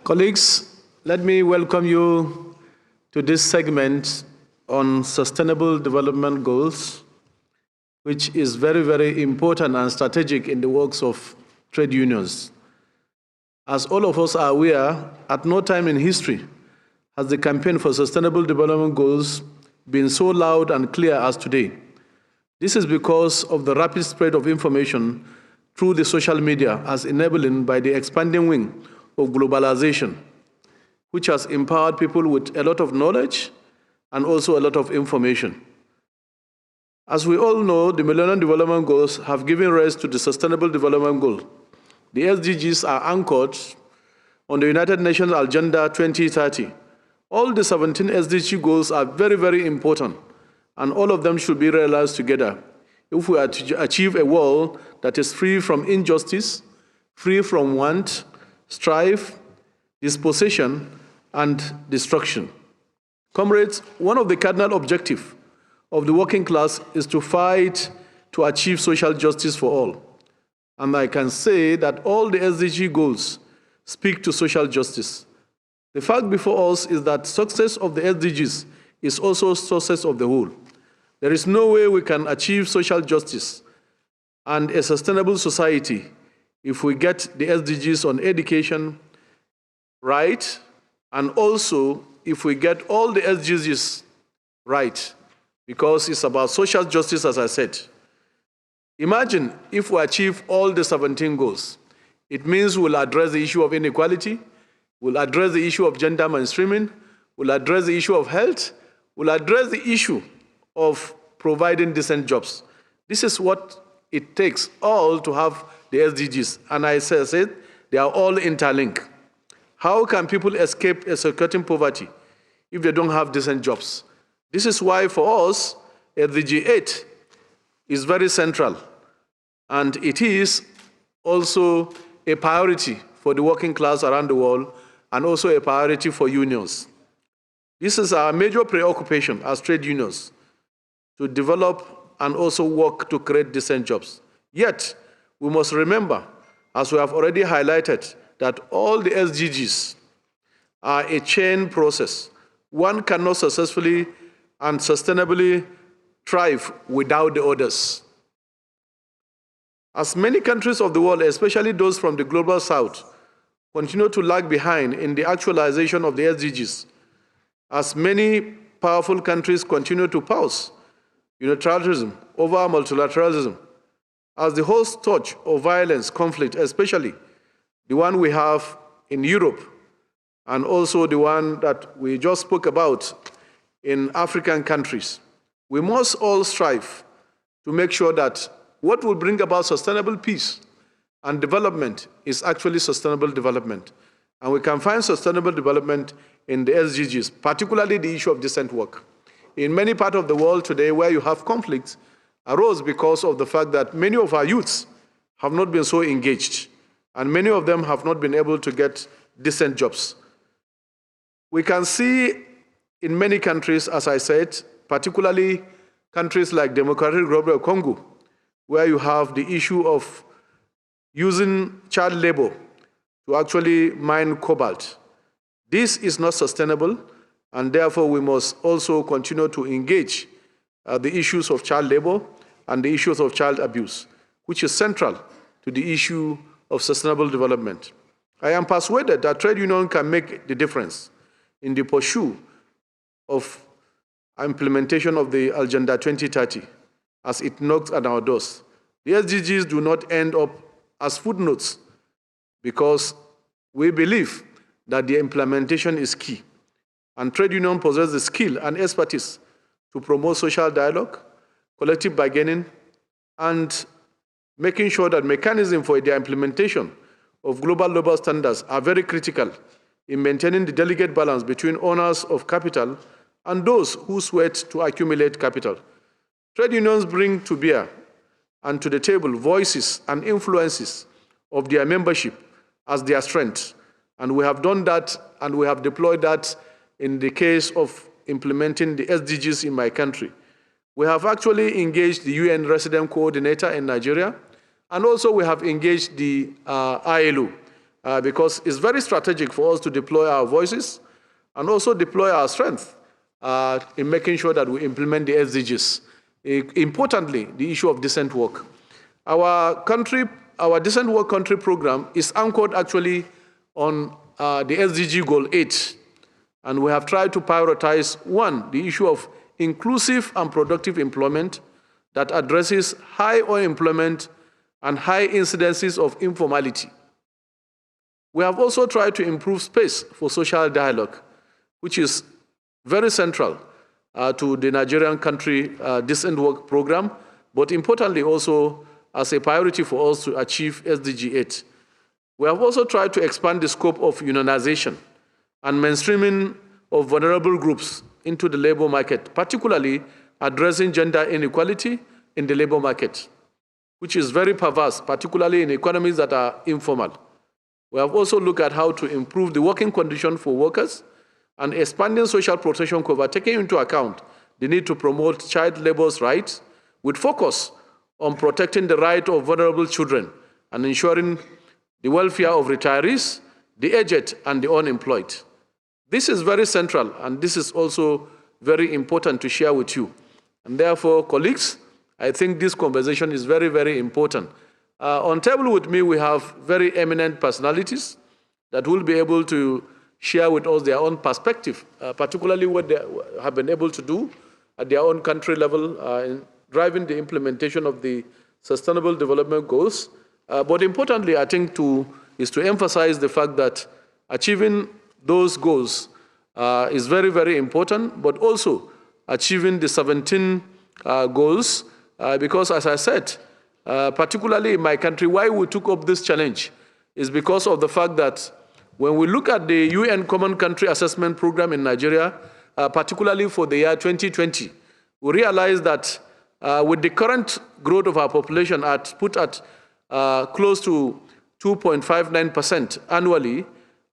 Colleagues, let me welcome you to this segment on Sustainable Development Goals, which is very, very important and strategic in the works of trade unions. As all of us are aware, at no time in history has the campaign for Sustainable Development Goals been so loud and clear as today. This is because of the rapid spread of information through the social media as enabled by the expanding wing of globalization, which has empowered people with a lot of knowledge and also a lot of information. As we all know, the Millennium Development Goals have given rise to the Sustainable Development Goal. The SDGs are anchored on the United Nations Agenda 2030. All the 17 SDG goals are very, very important, and all of them should be realized together if we are to achieve a world that is free from injustice, free from want, strife, dispossession, and destruction. Comrades, one of the cardinal objectives of the working class is to fight to achieve social justice for all. And I can say that all the SDG goals speak to social justice. The fact before us is that success of the SDGs is also success of the whole. There is no way we can achieve social justice and a sustainable society if we get the SDGs on education right, and also if we get all the SDGs right, because it's about social justice, as I said. Imagine if we achieve all the 17 goals. It means we'll address the issue of inequality, we'll address the issue of gender mainstreaming, we'll address the issue of health, we'll address the issue of providing decent jobs. This is what it takes all to have the SDGs. And I said, they are all interlinked. How can people escape suffocating poverty if they don't have decent jobs? This is why for us, SDG 8 is very central. And it is also a priority for the working class around the world, and also a priority for unions. This is our major preoccupation as trade unions, to develop and also work to create decent jobs. Yet, we must remember, as we have already highlighted, that all the SDGs are a chain process. One cannot successfully and sustainably thrive without the others. As many countries of the world, especially those from the global south, continue to lag behind in the actualization of the SDGs, as many powerful countries continue to pause unilateralism over multilateralism, as the whole scourge of violence, conflict, especially the one we have in Europe, and also the one that we just spoke about in African countries, we must all strive to make sure that what will bring about sustainable peace and development is actually sustainable development. And we can find sustainable development in the SDGs, particularly the issue of decent work. In many parts of the world today where you have conflicts, arose because of the fact that many of our youths have not been so engaged, and many of them have not been able to get decent jobs. We can see in many countries, as I said, particularly countries like Democratic Republic of Congo, where you have the issue of using child labor to actually mine cobalt. This is not sustainable, and therefore we must also continue to engage the issues of child labor and the issues of child abuse, which is central to the issue of sustainable development. I am persuaded that trade union can make the difference in the pursuit of implementation of the Agenda 2030 as it knocks at our doors. The SDGs do not end up as footnotes because we believe that the implementation is key. And trade union possess the skill and expertise to promote social dialogue, collective bargaining, and making sure that mechanisms for the implementation of global labor standards are very critical in maintaining the delicate balance between owners of capital and those who sweat to accumulate capital. Trade unions bring to bear and to the table voices and influences of their membership as their strength. And we have done that, and we have deployed that in the case of implementing the SDGs in my country. We have actually engaged the UN resident coordinator in Nigeria, and also we have engaged the ILO because it's very strategic for us to deploy our voices and also deploy our strength in making sure that we implement the SDGs. Importantly, the issue of decent work. Our decent work country program is anchored actually on the SDG goal 8. And we have tried to prioritize, one, the issue of inclusive and productive employment that addresses high unemployment and high incidences of informality. We have also tried to improve space for social dialogue, which is very central to the Nigerian country decent work program, but importantly also as a priority for us to achieve SDG 8. We have also tried to expand the scope of unionization and mainstreaming of vulnerable groups into the labor market, particularly addressing gender inequality in the labor market, which is very perverse, particularly in economies that are informal. We have also looked at how to improve the working condition for workers and expanding social protection cover, taking into account the need to promote child labor's rights with focus on protecting the right of vulnerable children and ensuring the welfare of retirees, the aged, and the unemployed. This is very central, and this is also very important to share with you. And therefore, colleagues, I think this conversation is very, very important. On table with me, we have very eminent personalities that will be able to share with us their own perspective, particularly what they have been able to do at their own country level in driving the implementation of the Sustainable Development Goals. But importantly, I think is to emphasize the fact that achieving those goals is very, very important, but also achieving the 17 goals, because as I said, particularly in my country, why we took up this challenge is because of the fact that when we look at the UN Common Country Assessment Program in Nigeria, particularly for the year 2020, we realize that with the current growth of our population put at close to 2.59% annually,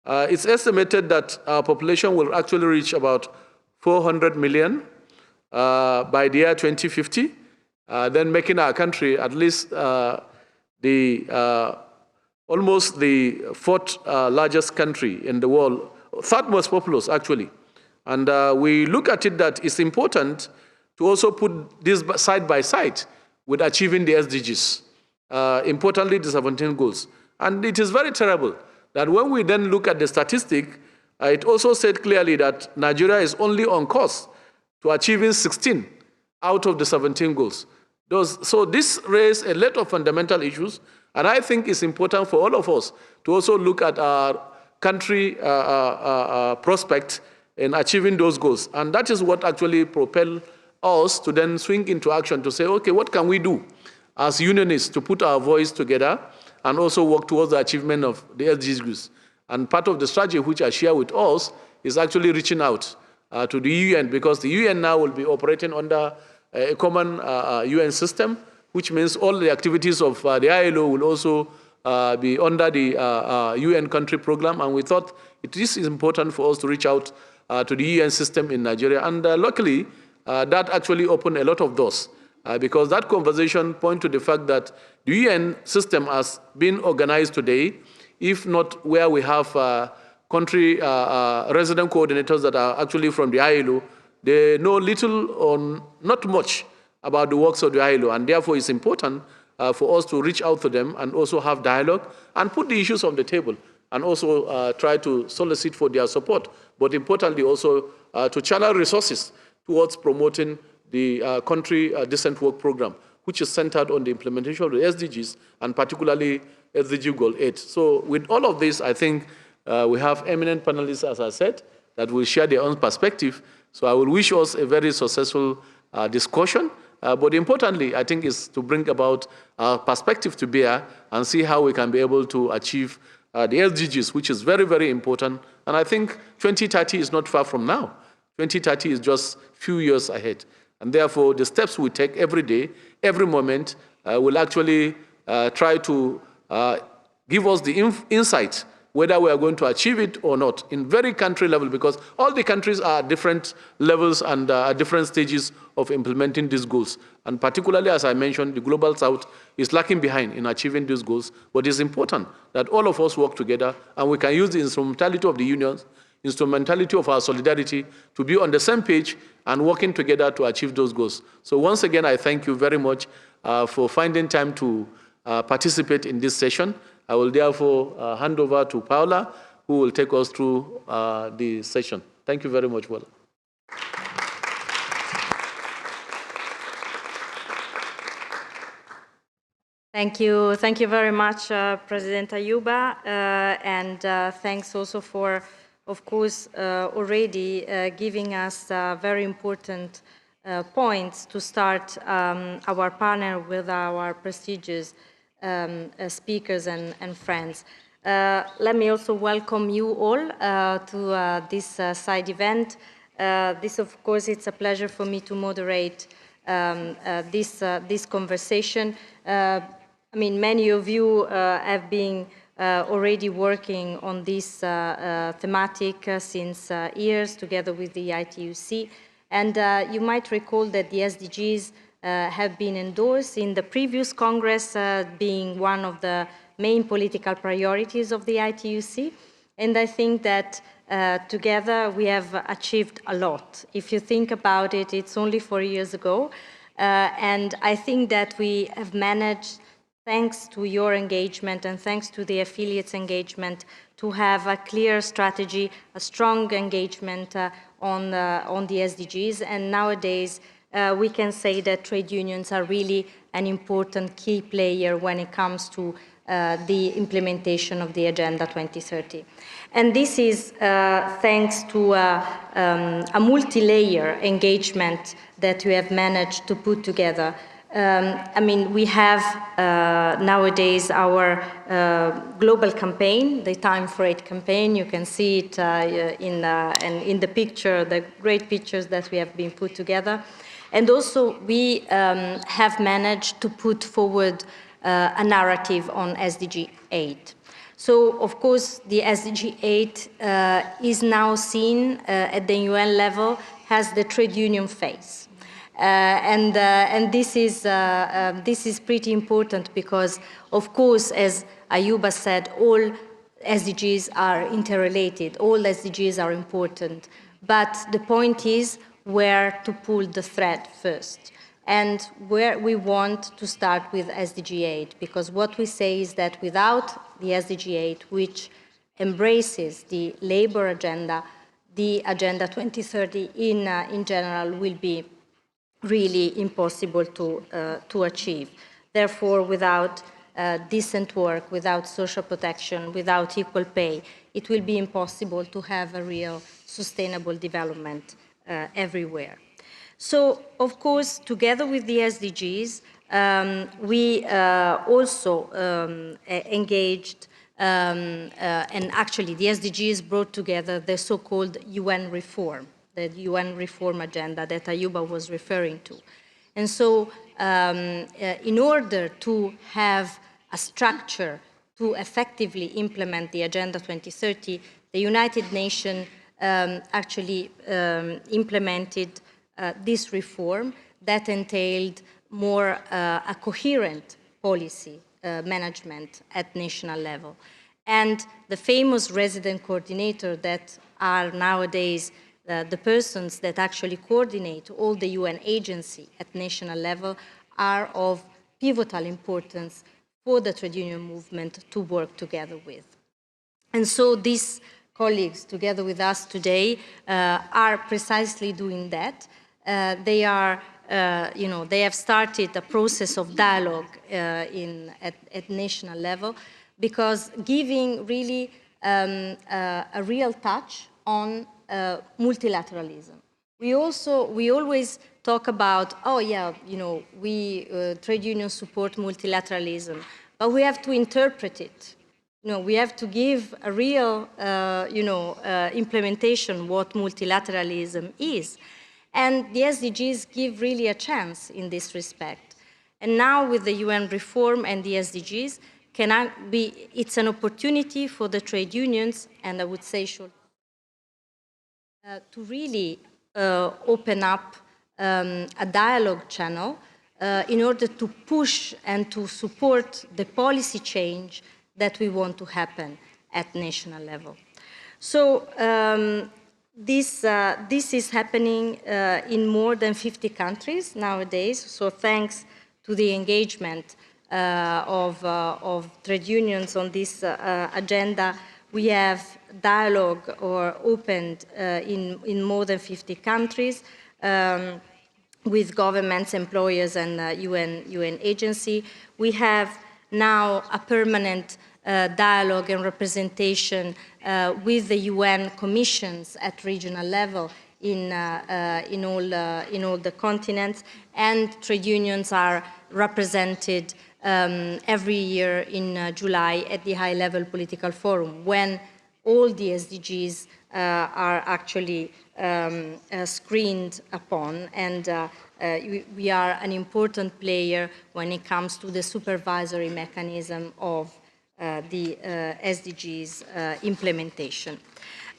it's estimated that our population will actually reach about 400 million by the year 2050, then making our country at least almost the fourth largest country in the world, third most populous actually. And we look at it that it's important to also put this side by side with achieving the SDGs, importantly the 17 goals. And it is very terrible that when we then look at the statistic, it also said clearly that Nigeria is only on course to achieving 16 out of the 17 goals. So this raises a lot of fundamental issues, and I think it's important for all of us to also look at our country prospect in achieving those goals. And that is what actually propelled us to then swing into action to say, okay, what can we do as unionists to put our voice together and also work towards the achievement of the SDGs. And part of the strategy which I share with us is actually reaching out to the UN, because the UN now will be operating under a common UN system, which means all the activities of the ILO will also be under the UN country program. And we thought it is important for us to reach out to the UN system in Nigeria. And luckily, that actually opened a lot of doors. Because that conversation points to the fact that the UN system has been organized today, if not where we have country resident coordinators that are actually from the ILO, they know little or not much about the works of the ILO, and therefore it's important for us to reach out to them and also have dialogue and put the issues on the table and also try to solicit for their support, but importantly also to channel resources towards promoting the country decent work program, which is centered on the implementation of the SDGs and particularly SDG Goal 8. So with all of this, I think we have eminent panelists, as I said, that will share their own perspective. So I will wish us a very successful discussion. But importantly, I think is to bring about perspective to bear and see how we can be able to achieve the SDGs, which is very, very important. And I think 2030 is not far from now. 2030 is just a few years ahead. And therefore, the steps we take every day, every moment, will actually try to give us the insight whether we are going to achieve it or not, in very country level, because all the countries are at different levels and at different stages of implementing these goals. And particularly, as I mentioned, the Global South is lagging behind in achieving these goals, but it's important that all of us work together and we can use the instrumentality of the unions, instrumentality of our solidarity to be on the same page and working together to achieve those goals. So once again, I thank you very much for finding time to participate in this session. I will therefore hand over to Paula, who will take us through the session. Thank you very much, Paula. Thank you very much, President Ayuba, and thanks also for, of course, already giving us very important points to start our panel with our prestigious speakers and friends. Let me also welcome you all to this side event. This, of course, it's a pleasure for me to moderate this conversation. I mean, many of you have been already working on this thematic since years together with the ITUC. And you might recall that the SDGs have been endorsed in the previous Congress, being one of the main political priorities of the ITUC. And I think that together we have achieved a lot. If you think about it, it's only 4 years ago. And I think that we have managed, thanks to your engagement and thanks to the affiliates' engagement, to have a clear strategy, a strong engagement on the SDGs. And nowadays, we can say that trade unions are really an important key player when it comes to the implementation of the Agenda 2030. And this is thanks to a multi-layer engagement that we have managed to put together. I mean, we have nowadays our global campaign, the Time for Aid campaign. You can see it in the picture, the great pictures that we have been put together. And also, we have managed to put forward a narrative on SDG 8. So, of course, the SDG 8 is now seen at the UN level as the trade union face. And this is pretty important because, of course, as Ayuba said, all SDGs are interrelated, all SDGs are important. But the point is where to pull the thread first. And where we want to start with SDG 8, because what we say is that without the SDG 8, which embraces the labor agenda, the Agenda 2030 in general will be really impossible to achieve. Therefore, without decent work, without social protection, without equal pay, it will be impossible to have a real sustainable development everywhere. So, of course, together with the SDGs, we also engaged, and actually the SDGs brought together the so-called UN reform, the UN reform agenda that Ayuba was referring to. And so, in order to have a structure to effectively implement the Agenda 2030, the United Nations actually implemented this reform that entailed more a coherent policy management at national level. And the famous resident coordinator that are nowadays the persons that actually coordinate all the UN agencies at national level are of pivotal importance for the trade union movement to work together with. And so these colleagues together with us today are precisely doing that. They are, they have started a process of dialogue at national level, because giving really a real touch on multilateralism. We always talk about, oh yeah, we trade unions support multilateralism, but we have to interpret it. We have to give a real, implementation what multilateralism is. And the SDGs give really a chance in this respect. And now with the UN reform and the SDGs, it's an opportunity for the trade unions, and I would say to really open up a dialogue channel in order to push and to support the policy change that we want to happen at national level. So this is happening in more than 50 countries nowadays, so thanks to the engagement of trade unions on this agenda, we have dialogue or opened in more than 50 countries with governments, employers, and UN agency. We have now a permanent dialogue and representation with the UN commissions at regional level in all the continents, and trade unions are represented every year in July at the high-level political forum, when all the SDGs are actually screened upon, and we are an important player when it comes to the supervisory mechanism of the SDGs implementation.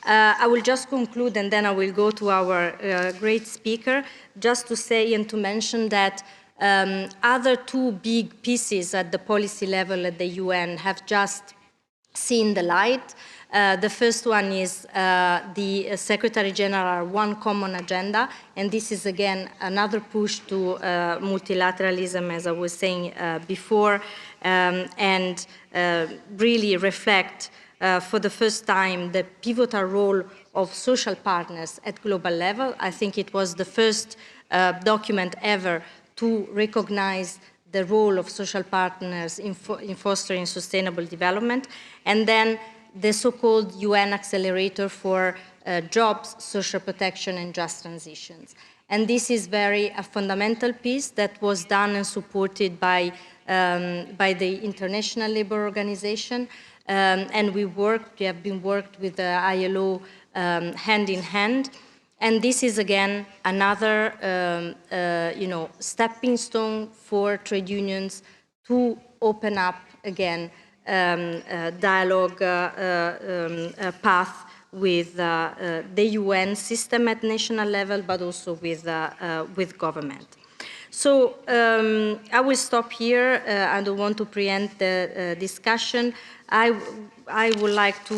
I will just conclude, and then I will go to our great speaker, just to say and to mention that other two big pieces at the policy level at the UN have just seen the light. The first one is the Secretary General One Common Agenda, and this is again another push to multilateralism, as I was saying before, and really reflect for the first time the pivotal role of social partners at global level. I think it was the first document ever to recognize the role of social partners in fostering sustainable development, and then the so-called UN Accelerator for Jobs, Social Protection, and Just Transitions. And this is a fundamental piece that was done and supported by the International Labour Organization, and we have been worked with the ILO hand in hand. And this is again another, stepping stone for trade unions to open up again dialogue path with the UN system at national level, but also with government. So I will stop here. I don't want to preempt the discussion. I would like to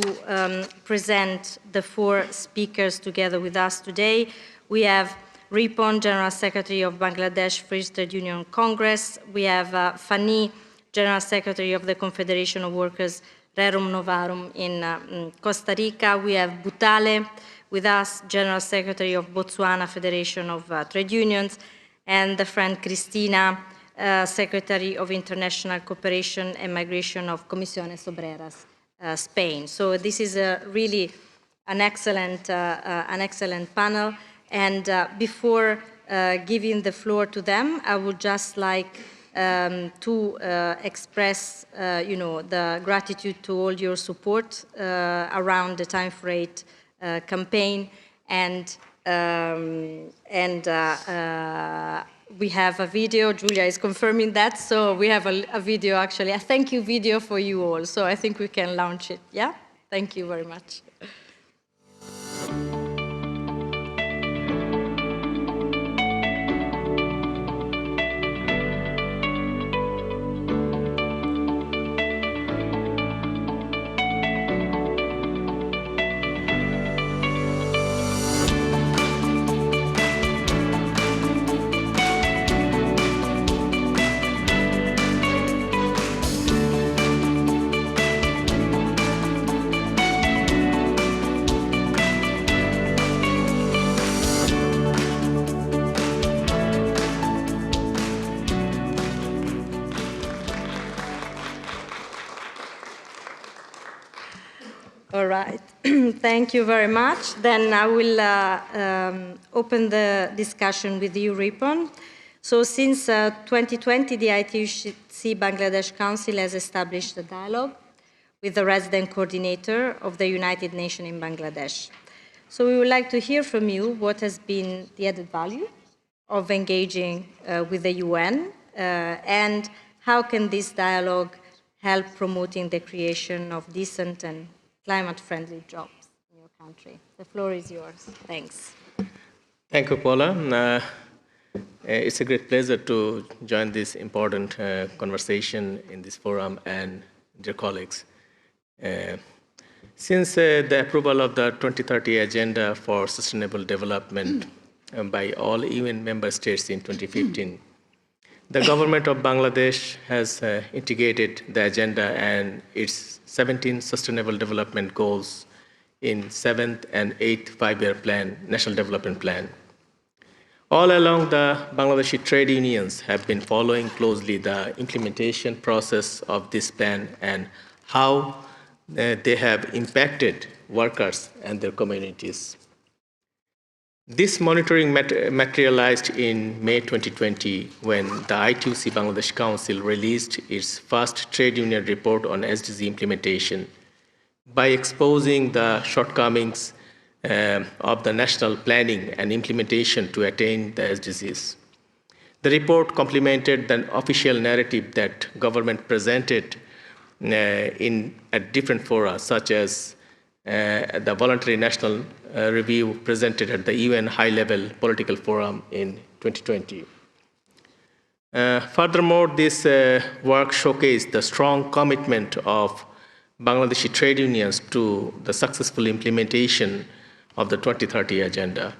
present the four speakers together with us today. We have Ripon, General Secretary of Bangladesh Free Trade Union Congress. We have Fani, General Secretary of the Confederation of Workers Rerum Novarum in Costa Rica. We have Butale with us, General Secretary of Botswana Federation of Trade Unions, and the friend Cristina, Secretary of International Cooperation and Migration of Comisiones Obreras, Spain. So this is really an excellent panel. And before giving the floor to them, I would just like to express, the gratitude to all your support around the Time for Aid campaign, and we have a video. Julia is confirming that, so we have a video, actually, a thank you video for you all. So I think we can launch it. Yeah? Thank you very much. All right, thank you very much. Then I will open the discussion with you, Ripon. So since 2020, the ITUC Bangladesh Council has established a dialogue with the resident coordinator of the United Nations in Bangladesh. So we would like to hear from you what has been the added value of engaging with the UN, and how can this dialogue help promoting the creation of decent and climate-friendly jobs in your country. The floor is yours. Thanks. Thank you, Paula. It's a great pleasure to join this important conversation in this forum and dear colleagues. Since the approval of the 2030 Agenda for Sustainable Development by all UN member states in 2015, the government of Bangladesh has integrated the agenda and its 17 Sustainable Development Goals in 7th and 8th five-year plan, National Development Plan. All along, the Bangladeshi trade unions have been following closely the implementation process of this plan and how they have impacted workers and their communities. This monitoring materialized in May 2020 when the ITUC Bangladesh Council released its first trade union report on SDG implementation by exposing the shortcomings of the national planning and implementation to attain the SDGs. The report complemented the official narrative that government presented at different fora, such as the voluntary national review presented at the UN High-Level Political Forum in 2020. Furthermore, this work showcased the strong commitment of Bangladeshi trade unions to the successful implementation of the 2030 Agenda.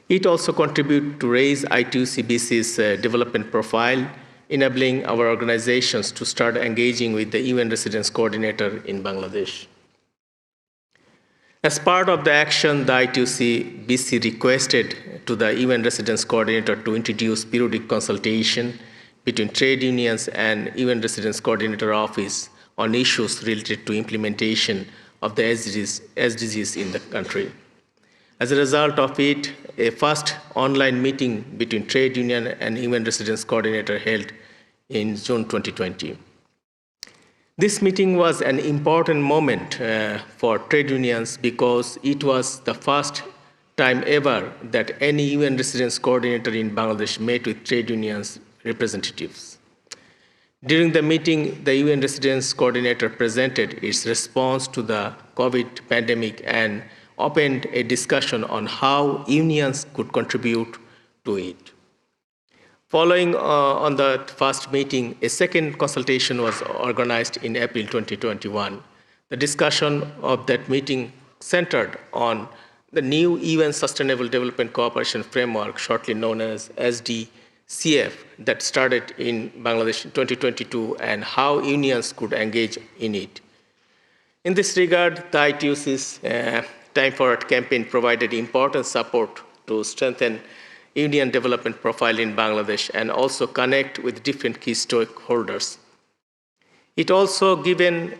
It also contributed to raise ITUC-BC's development profile, enabling our organizations to start engaging with the UN Residence Coordinator in Bangladesh. As part of the action, the ITUC-BC requested to the UN Residence Coordinator to introduce periodic consultation between trade unions and UN Residence Coordinator Office on issues related to implementation of the SDGs in the country. As a result of it, a first online meeting between trade union and UN Residence Coordinator held in June 2020. This meeting was an important moment for trade unions because it was the first time ever that any UN Residence Coordinator in Bangladesh met with trade unions representatives. During the meeting, the UN Residence Coordinator presented its response to the COVID pandemic and opened a discussion on how unions could contribute to it. Following on the first meeting, a second consultation was organized in April 2021. The discussion of that meeting centered on the new UN Sustainable Development Cooperation Framework, shortly known as SDCF, that started in Bangladesh in 2022 and how unions could engage in it. In this regard, the ITUC's Time Forward campaign provided important support to strengthen union development profile in Bangladesh and also connect with different key stakeholders. It also given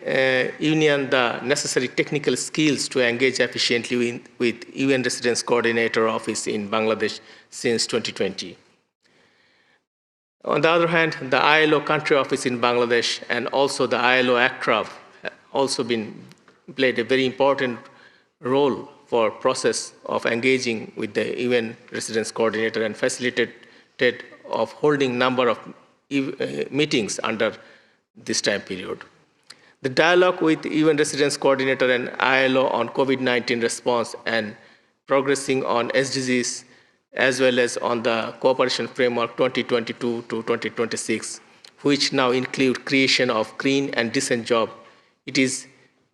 union the necessary technical skills to engage efficiently with UN Residence Coordinator Office in Bangladesh since 2020. On the other hand, the ILO country office in Bangladesh and also the ILO ACTRAV also played a very important role for process of engaging with the UN Residence Coordinator and facilitated of holding number of meetings under this time period. The dialogue with UN Residence Coordinator and ILO on COVID-19 response and progressing on SDGs as well as on the Cooperation Framework 2022 to 2026, which now include creation of green and decent jobs. It is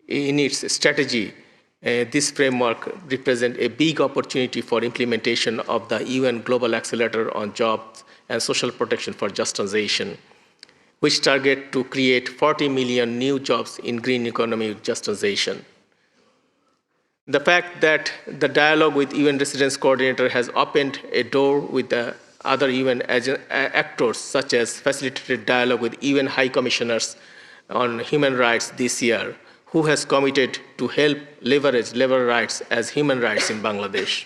in its strategy. This framework represents a big opportunity for implementation of the UN Global Accelerator on Jobs and Social Protection for Just Transition, which target to create 40 million new jobs in green economy with just transition. The fact that the dialogue with UN Residence Coordinator has opened a door with the other UN actors, such as facilitated dialogue with UN High Commissioners on Human Rights this year, who has committed to help leverage labor rights as human rights in Bangladesh.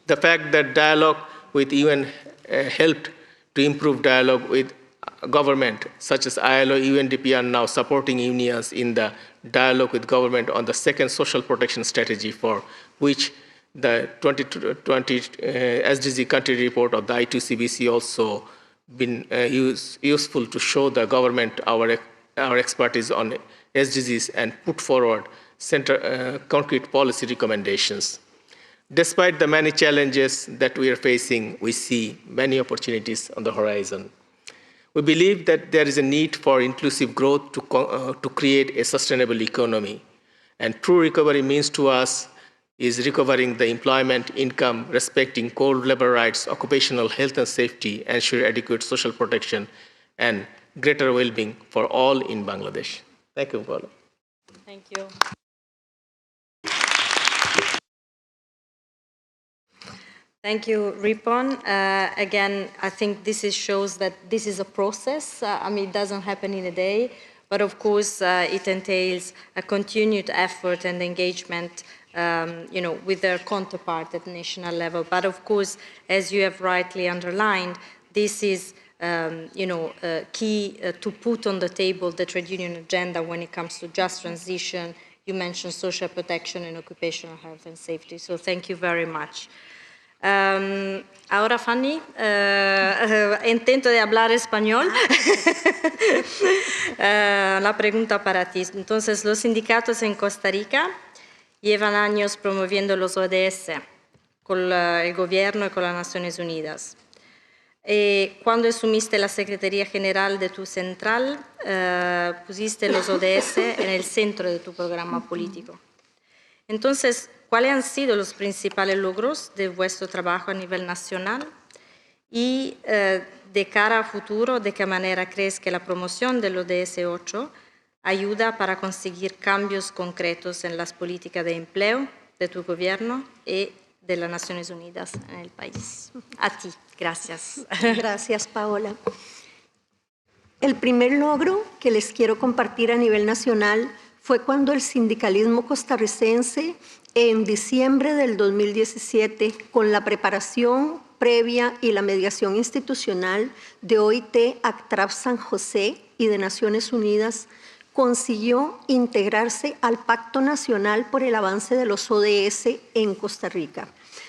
The fact that dialogue with UN helped to improve dialogue with government, such as ILO, UNDP are now supporting unions in the dialogue with government on the second social protection strategy, for which the 2020 SDG country report of the ITUC-BC also been useful to show the government our our expertise on SDGs and put forward concrete policy recommendations. Despite the many challenges that we are facing, we see many opportunities on the horizon. We believe that there is a need for inclusive growth to create a sustainable economy. And true recovery means to us is recovering the employment, income, respecting core labor rights, occupational health and safety, ensure adequate social protection, and greater well-being for all in Bangladesh. Thank you, Paula. Thank you. Thank you, Ripon. Again, I think this shows that this is a process. I mean, it doesn't happen in a day, but of course, it entails a continued effort and engagement, with their counterpart at national level. But of course, as you have rightly underlined, this is, key to put on the table the trade union agenda when it comes to just transition. You mentioned social protection and occupational health and safety. So thank you very much. Ahora, Fanny, intento de hablar español. La pregunta para ti. Entonces, los sindicatos en Costa Rica llevan años promoviendo los ODS con el gobierno y con las Naciones Unidas. Cuando asumiste la Secretaría General de tu central, pusiste los ODS en el centro de tu programa político. Entonces, ¿cuáles han sido los principales logros de vuestro trabajo a nivel nacional? Y de cara a futuro, ¿de qué manera crees que la promoción del ODS 8 ayuda para conseguir cambios concretos en las políticas de empleo de tu gobierno y de las Naciones Unidas en el país? A ti, gracias. Gracias, Paola. El primer logro que les quiero compartir a nivel nacional fue cuando el sindicalismo costarricense, en diciembre del 2017, con la preparación previa y la mediación institucional de OIT, ACTRAF San José y de Naciones Unidas, consiguió integrarse al Pacto Nacional por el Avance de los ODS en Costa Rica.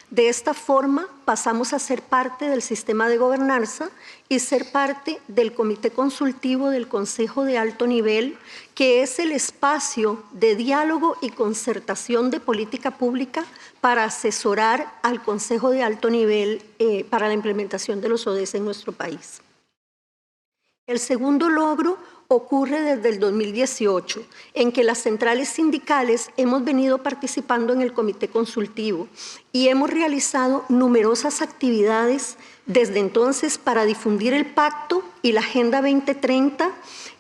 De esta forma, pasamos a ser parte del sistema de gobernanza y ser parte del Comité Consultivo del Consejo de Alto Nivel, que es el espacio de diálogo y concertación de política pública para asesorar al Consejo de Alto Nivel para la implementación de los ODS en nuestro país. El segundo logro ocurre desde el 2018, en que las centrales sindicales hemos venido participando en el comité consultivo y hemos realizado numerosas actividades desde entonces para difundir el pacto y la Agenda 2030,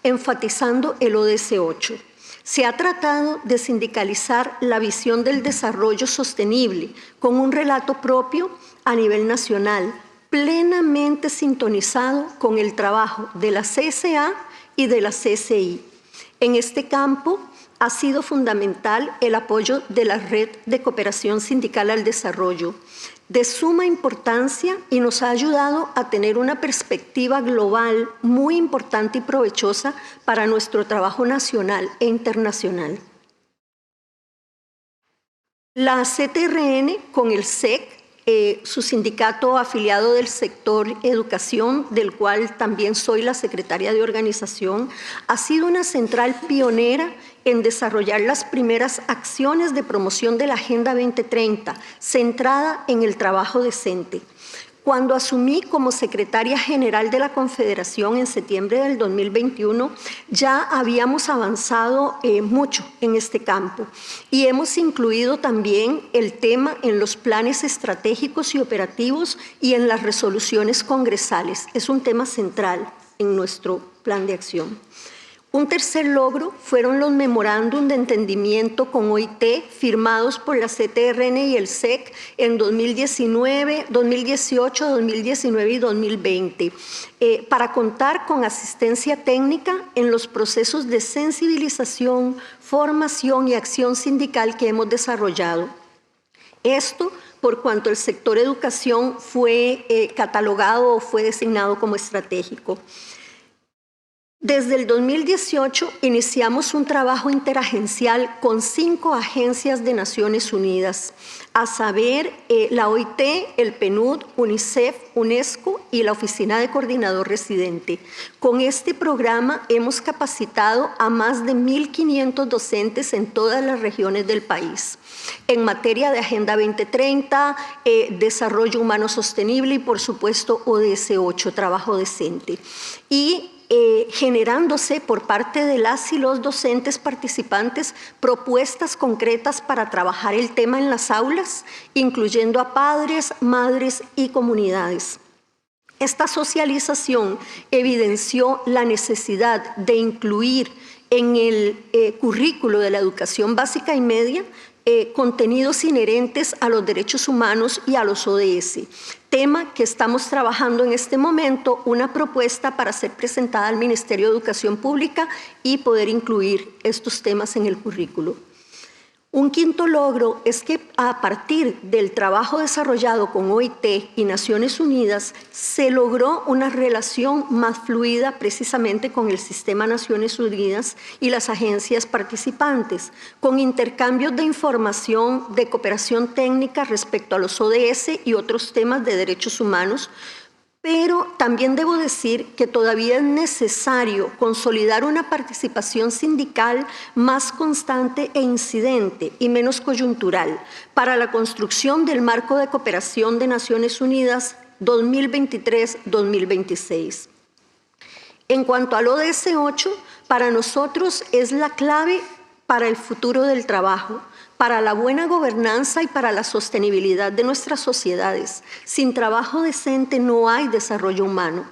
enfatizando el ODS 8. Se ha tratado de sindicalizar la visión del desarrollo sostenible con un relato propio a nivel nacional, plenamente sintonizado con el trabajo de la CSA y de la CSI. En este campo ha sido fundamental el apoyo de la Red de Cooperación Sindical al Desarrollo, de suma importancia, y nos ha ayudado a tener una perspectiva global muy importante y provechosa para nuestro trabajo nacional e internacional. La CTRN con el SEC, su sindicato afiliado del sector educación, del cual también soy la secretaria de organización, ha sido una central pionera en desarrollar las primeras acciones de promoción de la Agenda 2030, centrada en el trabajo decente. Cuando asumí como secretaria general de la Confederación en septiembre del 2021, ya habíamos avanzado mucho en este campo y hemos incluido también el tema en los planes estratégicos y operativos y en las resoluciones congresales. Es un tema central en nuestro plan de acción. Un tercer logro fueron los memorándum de entendimiento con OIT firmados por la CTRN y el SEC en 2019, 2018, 2019 y 2020 para contar con asistencia técnica en los procesos de sensibilización, formación y acción sindical que hemos desarrollado. Esto por cuanto el sector educación fue catalogado o fue designado como estratégico. Desde el 2018 iniciamos un trabajo interagencial con 5 agencias de Naciones Unidas, a saber, la OIT, el PNUD, UNICEF, UNESCO y la Oficina de Coordinador Residente. Con este programa hemos capacitado a más de 1.500 docentes en todas las regiones del país, en materia de Agenda 2030, Desarrollo Humano Sostenible y, por supuesto, ODS 8, Trabajo Decente. Y generándose por parte de las y los docentes participantes propuestas concretas para trabajar el tema en las aulas, incluyendo a padres, madres y comunidades. Esta socialización evidenció la necesidad de incluir en el currículo de la educación básica y media contenidos inherentes a los derechos humanos y a los ODS, tema que estamos trabajando en este momento, una propuesta para ser presentada al Ministerio de Educación Pública y poder incluir estos temas en el currículo. Un quinto logro es que a partir del trabajo desarrollado con OIT y Naciones Unidas se logró una relación más fluida precisamente con el sistema Naciones Unidas y las agencias participantes, con intercambios de información de cooperación técnica respecto a los ODS y otros temas de derechos humanos. Pero también debo decir que todavía es necesario consolidar una participación sindical más constante e incidente y menos coyuntural para la construcción del marco de cooperación de Naciones Unidas 2023-2026. En cuanto al ODS 8, para nosotros es la clave para el futuro del trabajo, para la buena gobernanza y para la sostenibilidad de nuestras sociedades. Sin trabajo decente no hay desarrollo humano.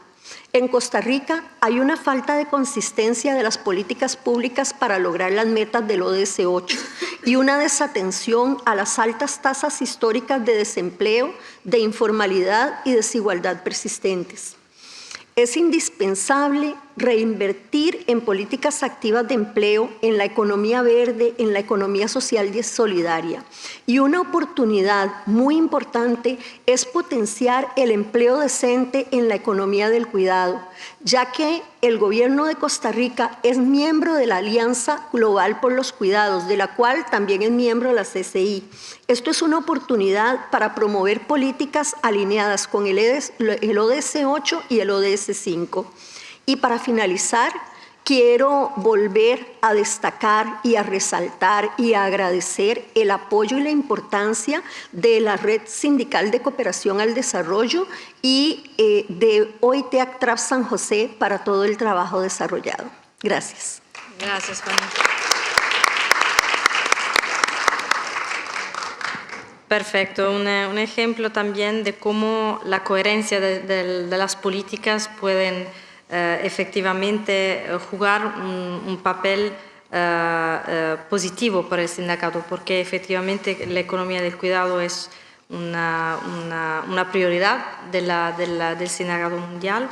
En Costa Rica hay una falta de consistencia de las políticas públicas para lograr las metas del ODS 8 y una desatención a las altas tasas históricas de desempleo, de informalidad y desigualdad persistentes. Es indispensable reinvertir en políticas activas de empleo, en la economía verde, en la economía social y solidaria. Y una oportunidad muy importante es potenciar el empleo decente en la economía del cuidado, ya que el gobierno de Costa Rica es miembro de la Alianza Global por los Cuidados, de la cual también es miembro la CCI. Esto es una oportunidad para promover políticas alineadas con el ODS 8 y el ODS 5. Y para finalizar, quiero volver a destacar y a resaltar y a agradecer el apoyo y la importancia de la Red Sindical de Cooperación al Desarrollo y de OIT TRAP San José para todo el trabajo desarrollado. Gracias. Gracias, Fanny. Perfecto, un ejemplo también de cómo la coherencia de las políticas pueden efectivamente jugar un papel positivo para el sindicato, porque efectivamente la economía del cuidado es una prioridad del sindicato mundial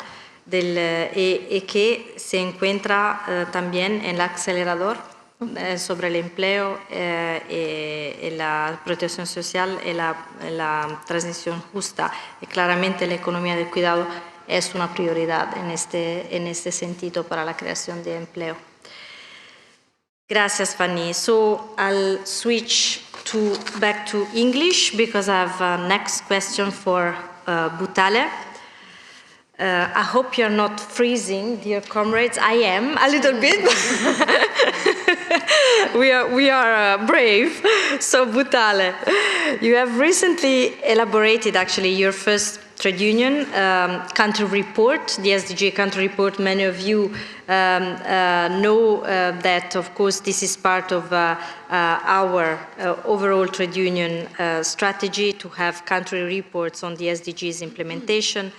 y que se encuentra también en el acelerador sobre el empleo y la protección social y la transición justa. Y claramente la economía del cuidado es una prioridad en este sentido para la creación de empleo. Gracias, Fanny. So I'll switch back to English because I have a next question for Butale. I hope you're not freezing, dear comrades. I am a little bit. we are brave. So Butale, you have recently elaborated actually your first trade union country report, the SDG country report. Many of you know that, of course, this is part of our overall trade union strategy to have country reports on the SDGs implementation.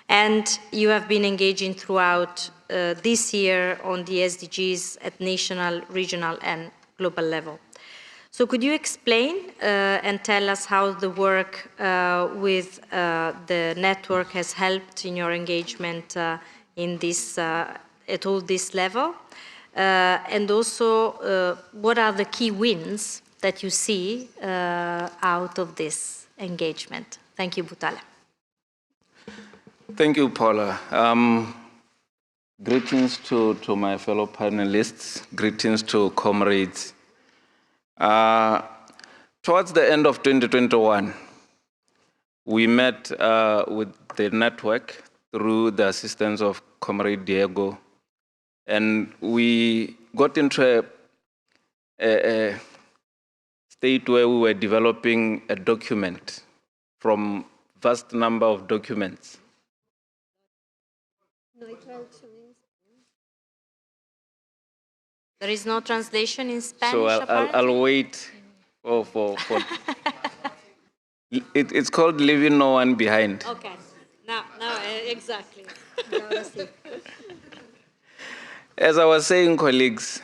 And you have been engaging throughout this year on the SDGs at national, regional, and global level. So could you explain and tell us how the work with the network has helped in your engagement in this, at all this level? And also, what are the key wins that you see out of this engagement? Thank you, Butale. Thank you, Paula. Greetings to my fellow panelists. Greetings to comrades. Towards the end of 2021, we met with the network through the assistance of Comrade Diego. And we got into a state where we were developing a document from vast number of documents. There is no translation in Spanish, So apparently? I'll wait for it's called Leaving No One Behind. Okay, now exactly. As I was saying, colleagues,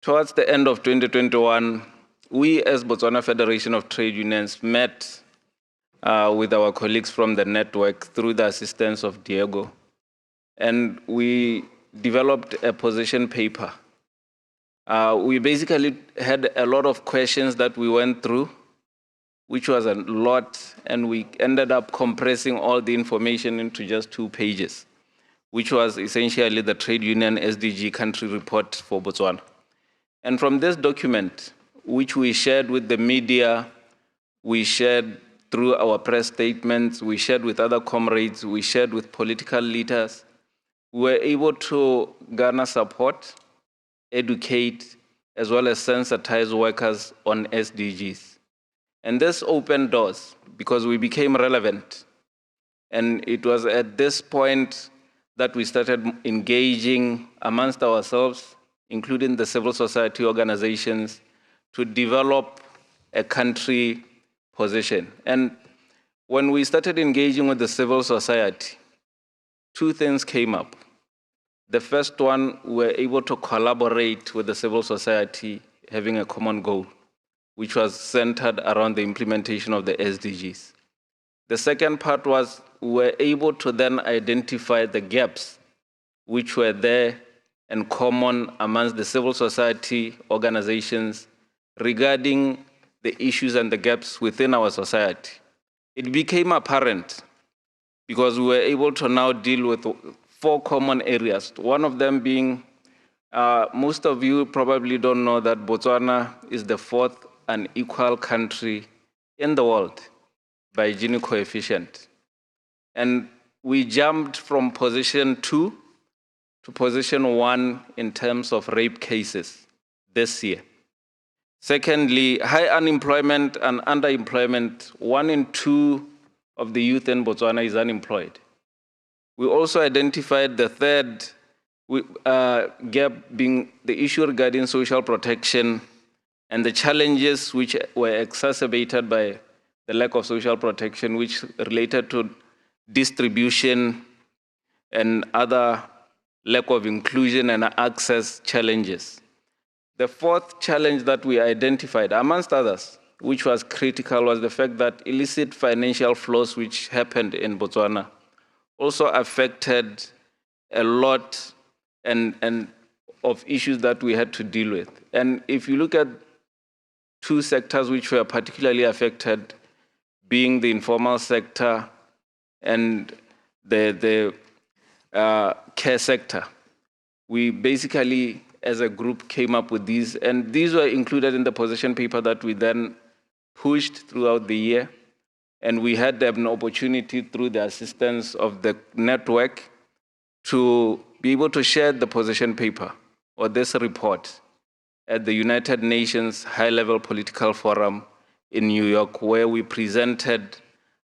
towards the end of 2021, we as Botswana Federation of Trade Unions met with our colleagues from the network through the assistance of Diego. And we developed a position paper. We basically had a lot of questions that we went through, which was a lot, and we ended up compressing all the information into just 2 pages, which was essentially the Trade Union SDG country report for Botswana. And from this document, which we shared with the media, we shared through our press statements, we shared with other comrades, we shared with political leaders, we were able to garner support, educate, as well as sensitize workers on SDGs. And this opened doors because we became relevant. And it was at this point that we started engaging amongst ourselves, including the civil society organizations, to develop a country position. And when we started engaging with the civil society, 2 things came up. The first one, we were able to collaborate with the civil society having a common goal, which was centered around the implementation of the SDGs. The second part was we were able to then identify the gaps which were there and common amongst the civil society organizations regarding the issues and the gaps within our society. It became apparent because we were able to now deal with 4 common areas. One of them being, most of you probably don't know that Botswana is the 4th unequal country in the world by Gini coefficient. And we jumped from position 2 to position 1 in terms of rape cases this year. Secondly, high unemployment and underemployment. 1 in 2 of the youth in Botswana is unemployed. We also identified the third gap being the issue regarding social protection and the challenges which were exacerbated by the lack of social protection, which related to distribution and other lack of inclusion and access challenges. The 4th challenge that we identified, amongst others, which was critical, was the fact that illicit financial flows which happened in Botswana also affected a lot and of issues that we had to deal with. And if you look at 2 sectors which were particularly affected, being the informal sector and the care sector, we basically, as a group, came up with these, and these were included in the position paper that we then pushed throughout the year. And we had an opportunity through the assistance of the network to be able to share the position paper or this report at the United Nations High-Level Political Forum in New York, where we presented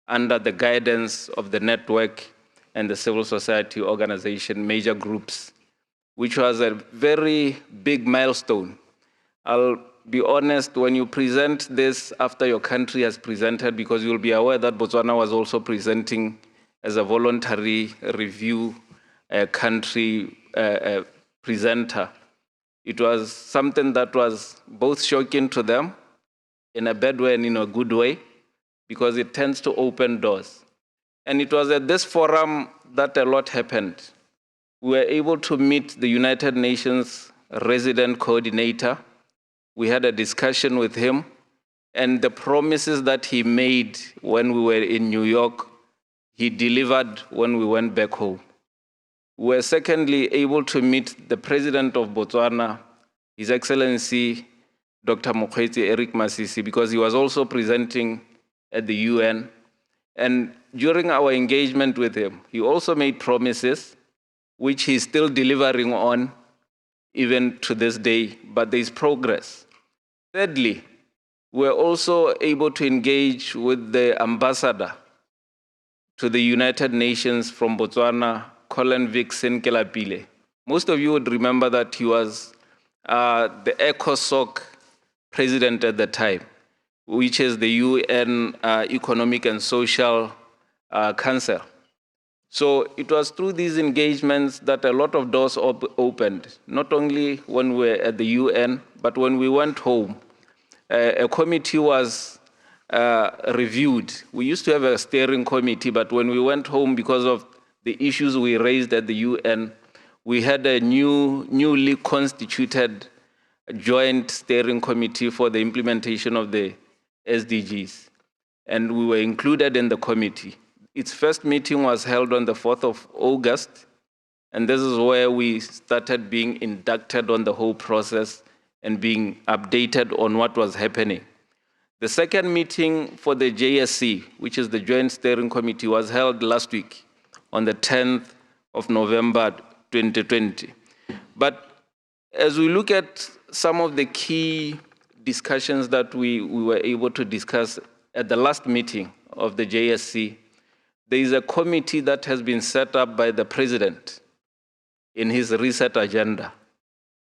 under the guidance of the network and the civil society organization, major groups, which was a very big milestone. I'll be honest, when you present this after your country has presented, because you'll be aware that Botswana was also presenting as a voluntary review country presenter. It was something that was both shocking to them in a bad way and in a good way, because it tends to open doors. And it was at this forum that a lot happened. We were able to meet the United Nations resident coordinator. We had a discussion with him, and the promises that he made when we were in New York, he delivered when we went back home. We were secondly able to meet the president of Botswana, His Excellency Dr. Mokgweetsi Eric Masisi, because he was also presenting at the UN. And during our engagement with him, he also made promises which he's still delivering on even to this day, but there's progress. Thirdly, we're also able to engage with the ambassador to the United Nations from Botswana, Colin Vixen Kelapile. Most of you would remember that he was the ECOSOC president at the time, which is the UN Economic and Social Council. So it was through these engagements that a lot of doors opened, not only when we were at the UN, but when we went home. A committee was reviewed. We used to have a steering committee, but when we went home, because of the issues we raised at the UN, we had a newly constituted joint steering committee for the implementation of the SDGs. And we were included in the committee. Its first meeting was held on the 4th of August, and this is where we started being inducted on the whole process and being updated on what was happening. The second meeting for the JSC, which is the Joint Steering Committee, was held last week on the 10th of November 2020. But as we look at some of the key discussions that we were able to discuss at the last meeting of the JSC, there is a committee that has been set up by the president in his reset agenda.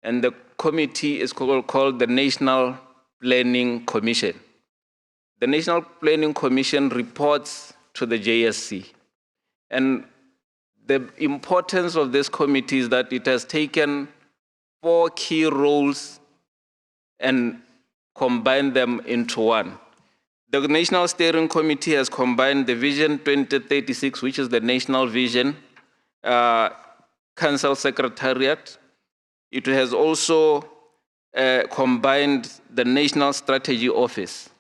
And the committee is called the National Planning Commission. The National Planning Commission reports to the JSC. And the importance of this committee is that it has taken 4 key roles and combined them into one. The National Steering Committee has combined the Vision 2036, which is the National Vision Council Secretariat. It has also combined the National Strategy Office.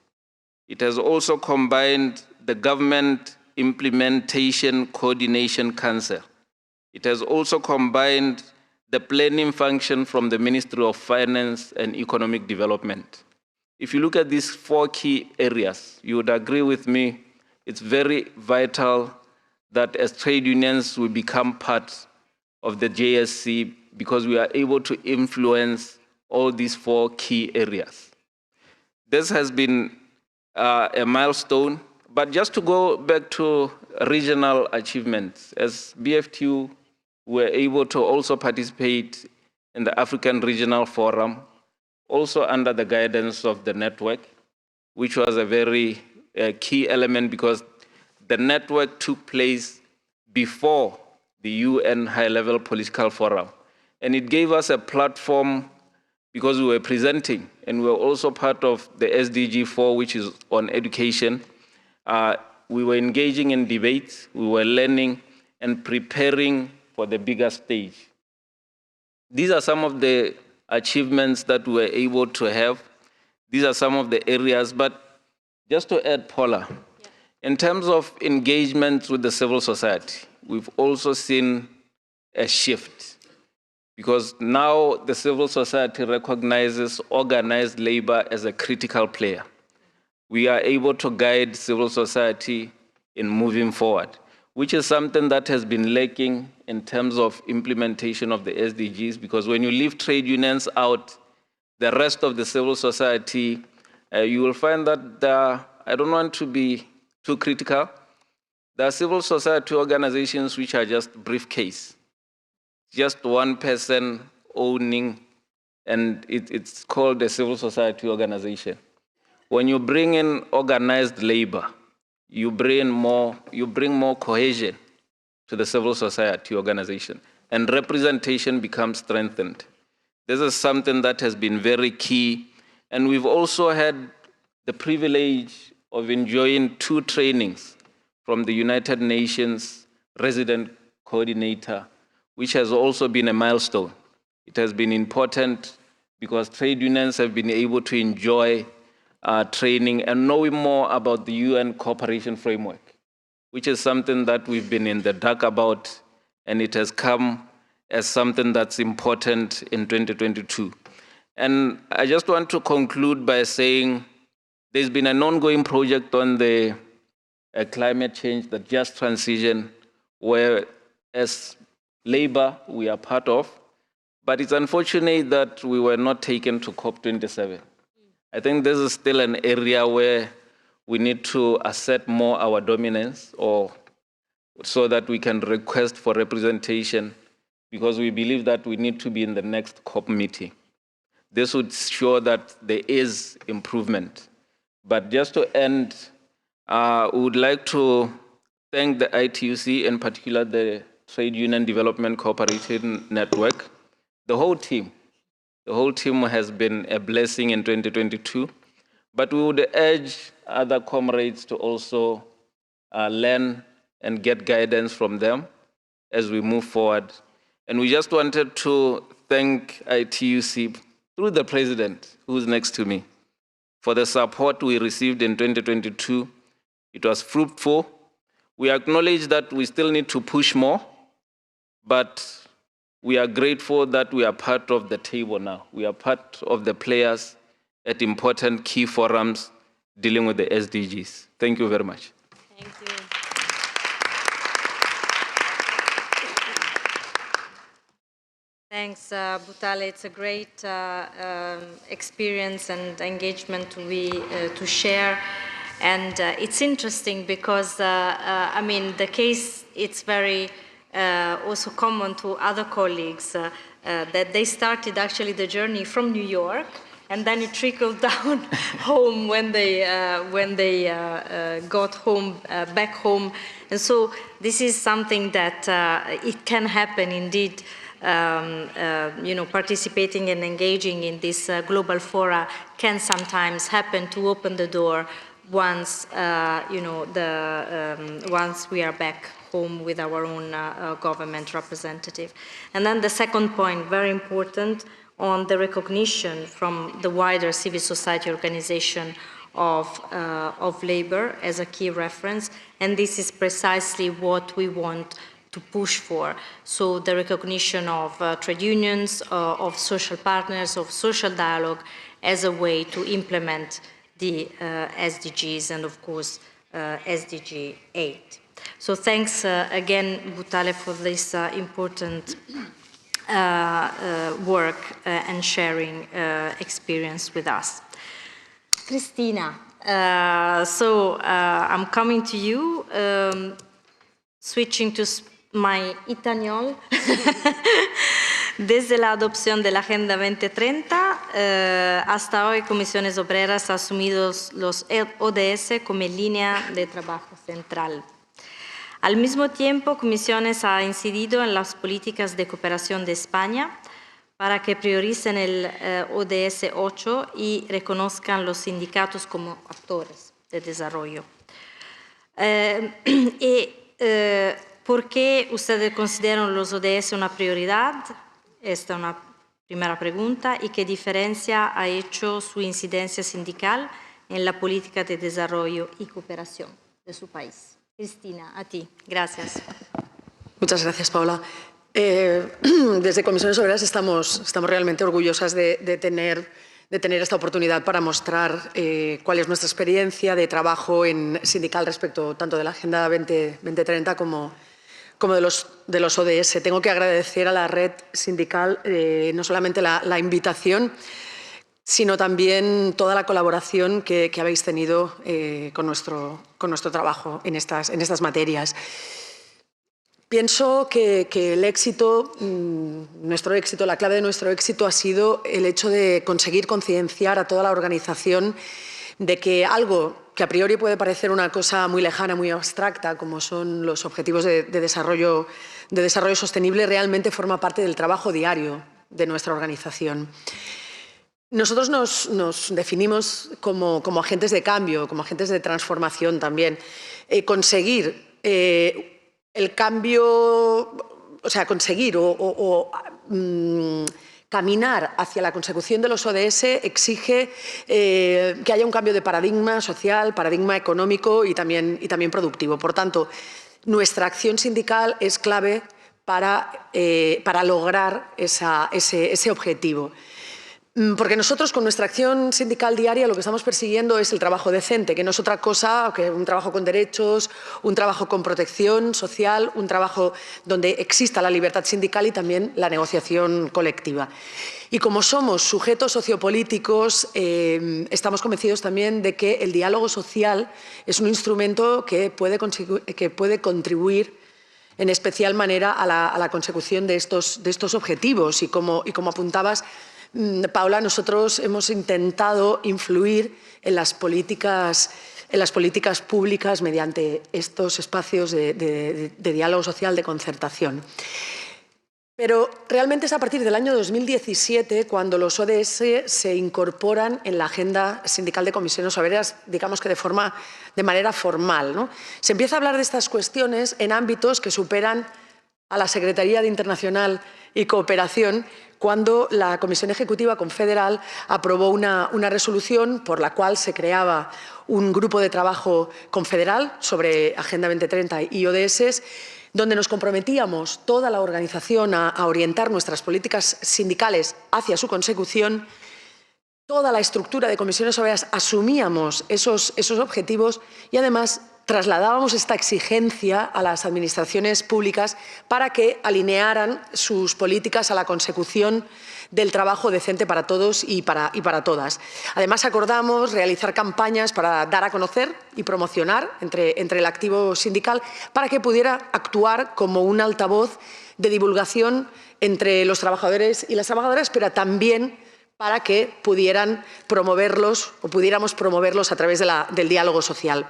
It has also combined the Government Implementation Coordination Council. It has also combined the planning function from the Ministry of Finance and Economic Development. If you look at these 4 key areas, you would agree with me, it's very vital that as trade unions we become part of the JSC because we are able to influence all these 4 key areas. This has been a milestone, but just to go back to regional achievements, as BFTU, we're able to also participate in the African Regional Forum, also under the guidance of the network, which was a very key element because the network took place before the UN High-Level Political Forum. And it gave us a platform because we were presenting, and we were also part of the SDG 4, which is on education. We were engaging in debates, we were learning and preparing for the bigger stage. These are some of the achievements that we were able to have. These are some of the areas, but just to add, Paula, in terms of engagement with the civil society, we've also seen a shift because now the civil society recognizes organized labor as a critical player. We are able to guide civil society in moving forward, which is something that has been lacking in terms of implementation of the SDGs, because when you leave trade unions out, the rest of the civil society, you will find that I don't want to be too critical. There are civil society organizations which are just briefcase, just one person owning, and it's called a civil society organization. When you bring in organized labor, you bring more cohesion to the civil society organization, and representation becomes strengthened. This is something that has been very key, and we've also had the privilege of enjoying 2 trainings from the United Nations Resident Coordinator, which has also been a milestone. It has been important because trade unions have been able to enjoy training and knowing more about the UN cooperation framework, which is something that we've been in the dark about, and it has come as something that's important in 2022. And I just want to conclude by saying there's been an ongoing project on the climate change, the just transition, where as Labour we are part of. But it's unfortunate that we were not taken to COP27. I think this is still an area where we need to assert more our dominance, or so that we can request for representation, because we believe that we need to be in the next COP meeting. This would ensure that there is improvement. But just to end, we would like to thank the ITUC, in particular the Trade Union Development Cooperation Network, the whole team. The whole team has been a blessing in 2022, but we would urge other comrades to also learn and get guidance from them as we move forward. And we just wanted to thank ITUC through the president, who's next to me, for the support we received in 2022. It was fruitful. We acknowledge that we still need to push more, but we are grateful that we are part of the table now. We are part of the players at important key forums dealing with the SDGs. Thank you very much. Thank you. Thanks, Butale. It's a great experience and engagement to share. And it's interesting because, I mean, the case, it's very also common to other colleagues that they started actually the journey from New York, and then it trickled down home when they got home, back home. And so this is something that it can happen indeed. You know, participating and engaging in this global fora can sometimes happen to open the door once, you know, once we are back home with our own government representative. And then the second point, very important, on the recognition from the wider civil society organization of labor as a key reference, and this is precisely what we want to push for. So the recognition of trade unions, of social partners, of social dialogue as a way to implement the SDGs and of course SDG 8. So thanks again, Butale, for this important work and sharing experience with us. Cristina, so I'm coming to you, switching to my Italiano. Desde la adopción de la Agenda 2030, hasta hoy Comisiones Obreras ha asumido los ODS como línea de trabajo central. Al mismo tiempo, Comisiones ha incidido en las políticas de cooperación de España para que prioricen el ODS 8 y reconozcan los sindicatos como actores de desarrollo. ¿Por qué ustedes consideran los ODS una prioridad? Esta es una primera pregunta. ¿Y qué diferencia ha hecho su incidencia sindical en la política de desarrollo y cooperación de su país? Cristina, a ti. Gracias. Muchas gracias, Paula. Desde Comisiones Obreras estamos realmente orgullosas de tener esta oportunidad para mostrar cuál es nuestra experiencia de trabajo sindical respecto tanto de la Agenda 2030 como de los ODS. Tengo que agradecer a la red sindical no solamente la invitación, sino también toda la colaboración que habéis tenido con nuestro trabajo en estas materias. Pienso que el éxito, la clave de nuestro éxito ha sido el hecho de conseguir concienciar a toda la organización de que algo que a priori puede parecer una cosa muy lejana, muy abstracta, como son los objetivos de desarrollo sostenible, realmente forma parte del trabajo diario de nuestra organización. Nosotros nos definimos como agentes de cambio, como agentes de transformación también. Conseguir el cambio, o sea, conseguir caminar hacia la consecución de los ODS exige que haya un cambio de paradigma social, paradigma económico y también productivo. Por tanto, nuestra acción sindical es clave para lograr ese objetivo. Porque nosotros con nuestra acción sindical diaria lo que estamos persiguiendo es el trabajo decente, que no es otra cosa que un trabajo con derechos, un trabajo con protección social, un trabajo donde exista la libertad sindical y también la negociación colectiva. Y como somos sujetos sociopolíticos, estamos convencidos también de que el diálogo social es un instrumento que puede contribuir en especial manera a la consecución de estos objetivos. Y como apuntabas, Paula, nosotros hemos intentado influir en las políticas públicas mediante estos espacios de diálogo social, de concertación. Pero realmente es a partir del año 2017 cuando los ODS se incorporan en la agenda sindical de comisiones obreras, digamos que de manera formal, ¿no? Se empieza a hablar de estas cuestiones en ámbitos que superan a la Secretaría de Internacional y Cooperación, cuando la Comisión Ejecutiva Confederal aprobó una resolución por la cual se creaba un grupo de trabajo confederal sobre Agenda 2030 y ODS, donde nos comprometíamos toda la organización a orientar nuestras políticas sindicales hacia su consecución. Toda la estructura de comisiones obreras asumíamos esos objetivos y además trasladábamos esta exigencia a las administraciones públicas para que alinearan sus políticas a la consecución del trabajo decente para todos y para todas. Además, acordamos realizar campañas para dar a conocer y promocionar entre el activo sindical para que pudiera actuar como un altavoz de divulgación entre los trabajadores y las trabajadoras, pero también para que pudieran promoverlos o pudiéramos promoverlos a través del diálogo social.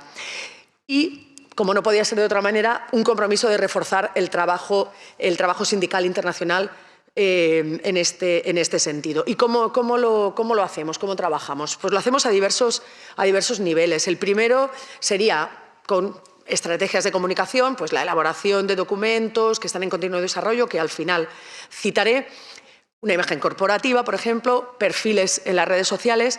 Y, como no podía ser de otra manera, un compromiso de reforzar el trabajo sindical internacional en este sentido. ¿Y cómo lo hacemos? ¿Cómo trabajamos? Pues lo hacemos a diversos niveles. El primero sería con estrategias de comunicación, pues la elaboración de documentos que están en continuo desarrollo, que al final citaré, una imagen corporativa, por ejemplo, perfiles en las redes sociales,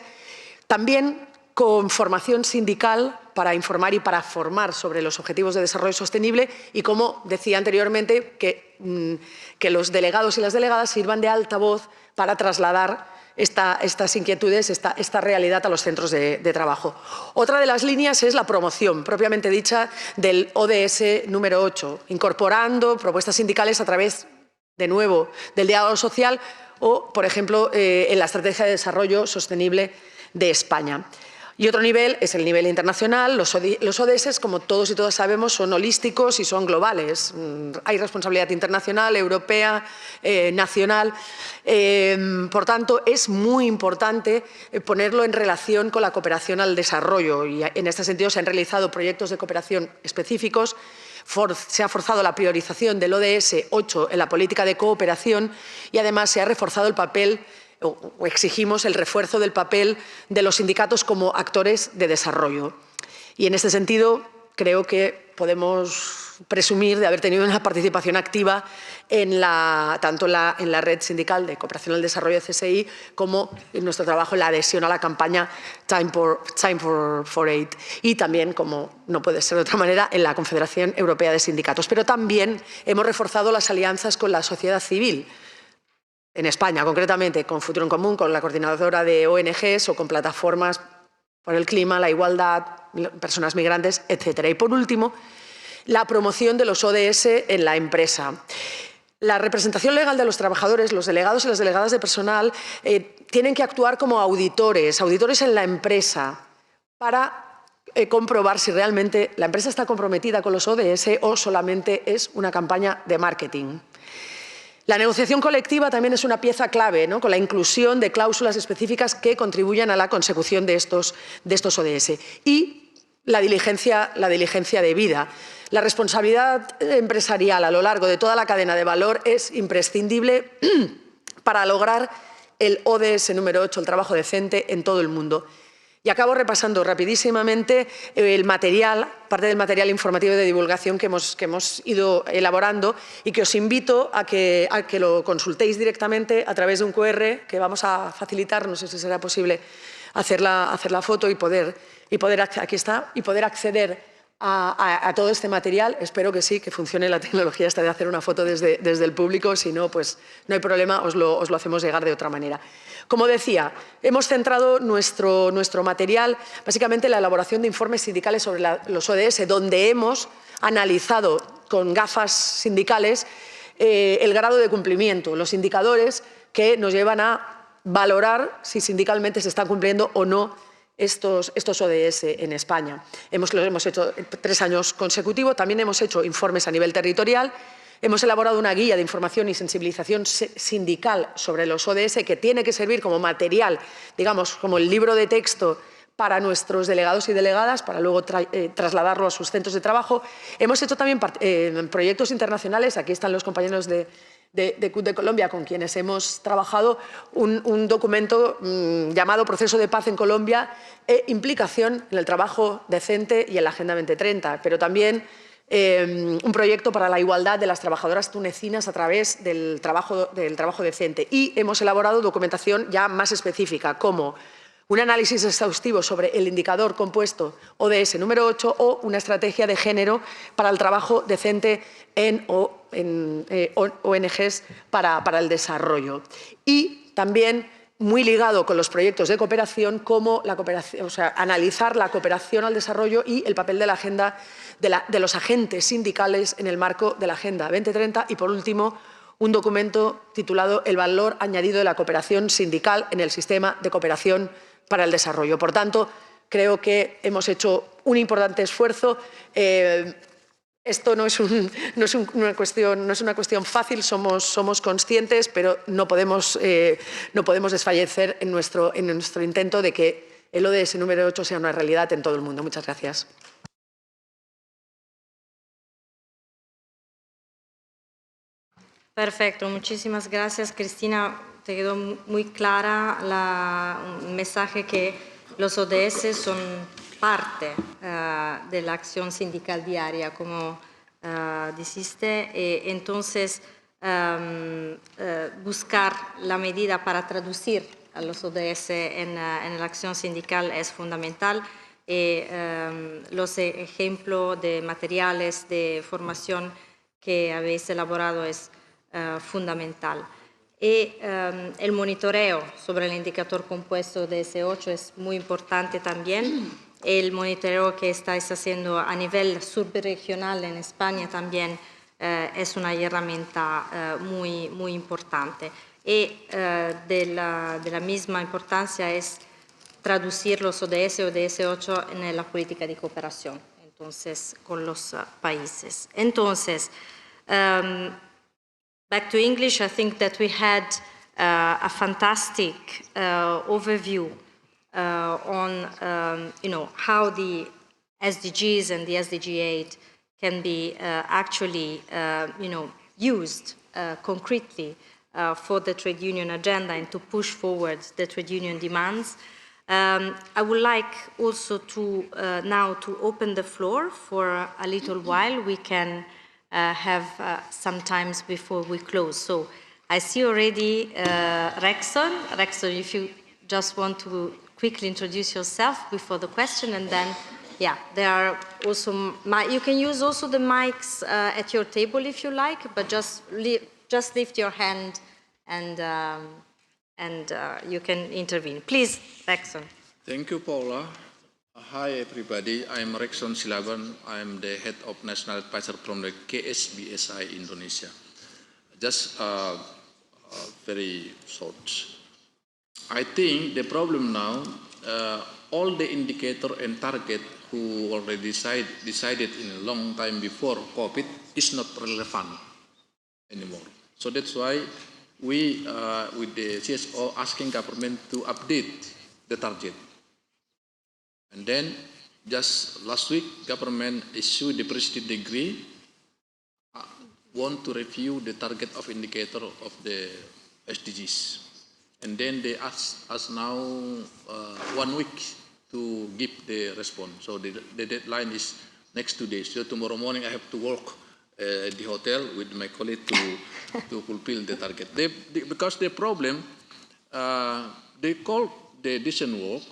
también con formación sindical para informar y para formar sobre los objetivos de desarrollo sostenible y, como decía anteriormente, que los delegados y las delegadas sirvan de altavoz para trasladar estas inquietudes, esta realidad a los centros de trabajo. Otra de las líneas es la promoción, propiamente dicha, del ODS número 8, incorporando propuestas sindicales a través, de nuevo, del diálogo social o, por ejemplo, en la Estrategia de Desarrollo Sostenible de España. Y otro nivel es el nivel internacional. Los ODS, como todos y todas sabemos, son holísticos y son globales. Hay responsabilidad internacional, europea, nacional. Por tanto, es muy importante ponerlo en relación con la cooperación al desarrollo. Y en este sentido se han realizado proyectos de cooperación específicos. Se ha forzado la priorización del ODS 8 en la política de cooperación y además se ha reforzado el papel o exigimos el refuerzo del papel de los sindicatos como actores de desarrollo. Y en este sentido creo que podemos presumir de haber tenido una participación activa tanto en la red sindical de cooperación al desarrollo de CSI como en nuestro trabajo en la adhesión a la campaña Time for Aid y también, como no puede ser de otra manera, en la Confederación Europea de Sindicatos. Pero también hemos reforzado las alianzas con la sociedad civil, en España concretamente con Futuro en Común, con la coordinadora de ONGs o con plataformas por el clima, la igualdad, personas migrantes, etc. Y por último, la promoción de los ODS en la empresa. La representación legal de los trabajadores, los delegados y las delegadas de personal, tienen que actuar como auditores en la empresa para comprobar si realmente la empresa está comprometida con los ODS o solamente es una campaña de marketing. La negociación colectiva también es una pieza clave, ¿no?, con la inclusión de cláusulas específicas que contribuyan a la consecución de estos ODS. Y la diligencia debida. La responsabilidad empresarial a lo largo de toda la cadena de valor es imprescindible para lograr el ODS número 8, el trabajo decente, en todo el mundo. Y acabo repasando rapidísimamente parte del material informativo de divulgación que hemos ido elaborando y que os invito a que lo consultéis directamente a través de un QR que vamos a facilitar, no sé si será posible hacer la foto y poder acceder a todo este material. Espero que sí, que funcione la tecnología esta de hacer una foto desde el público. Si no, pues no hay problema, os lo hacemos llegar de otra manera. Como decía, hemos centrado nuestro material básicamente en la elaboración de informes sindicales sobre los ODS, donde hemos analizado con gafas sindicales el grado de cumplimiento, los indicadores que nos llevan a valorar si sindicalmente se están cumpliendo o no estos ODS en España. Lo hemos hecho 3 años consecutivos, también hemos hecho informes a nivel territorial, hemos elaborado una guía de información y sensibilización sindical sobre los ODS que tiene que servir como material, digamos, como el libro de texto para nuestros delegados y delegadas, para luego trasladarlo a sus centros de trabajo. Hemos hecho también proyectos internacionales, aquí están los compañeros de ITUC de Colombia, con quienes hemos trabajado un documento llamado Proceso de Paz en Colombia e implicación en el trabajo decente y en la Agenda 2030, pero también un proyecto para la igualdad de las trabajadoras tunecinas a través del trabajo decente. Y hemos elaborado documentación ya más específica, como un análisis exhaustivo sobre el indicador compuesto ODS número 8 o una estrategia de género para el trabajo decente en ONGs para el desarrollo. Y también, muy ligado con los proyectos de cooperación, como la cooperación, analizar la cooperación al desarrollo y el papel de la agenda de los agentes sindicales en el marco de la Agenda 2030. Y, por último, un documento titulado El valor añadido de la cooperación sindical en el sistema de cooperación para el desarrollo. Por tanto, creo que hemos hecho un importante esfuerzo. Esto no es una cuestión fácil, somos conscientes, pero no podemos desfallecer en nuestro intento de que el ODS número 8 sea una realidad en todo el mundo. Muchas gracias. Perfecto, muchísimas gracias, Cristina. Te quedó muy clara el mensaje que los ODS son parte de la acción sindical diaria, como dijiste. Entonces, buscar la medida para traducir a los ODS en la acción sindical es fundamental. Los ejemplos de materiales de formación que habéis elaborado es fundamental. Y el monitoreo sobre el indicador compuesto de DS8 es muy importante también. El monitoreo que estáis haciendo a nivel subregional en España también es una herramienta muy importante. Y de la misma importancia es traducir los ODS o DS8 en la política de cooperación, entonces, con los países. Entonces, back to English, I think that we had a fantastic overview on how the SDGs and the SDG 8 can be actually used concretely for the trade union agenda and to push forward the trade union demands. I would like also to now to open the floor for a little while. We can have some times before we close. So I see already Rexon. Rexon, if you just want to quickly introduce yourself before the question, and then, yeah, there are also, you can use also the mics at your table if you like, but just lift your hand and you can intervene. Please, Rexon. Thank you, Paula. Hi, everybody. I'm Rexon Silaban. I'm the head of national advisor from the KSBSI Indonesia. Just very short. I think the problem now, all the indicator and target who already decided in a long time before COVID is not relevant anymore. So that's why we, with the CSO, asking government to update the target. And then, just last week, government issued the president decree, want to review the target of indicator of the SDGs. And then they ask us now 1 week to give the response. So the deadline is next 2 days. So tomorrow morning I have to work at the hotel with my colleague to fulfill the target. Because the problem, they call the decent work,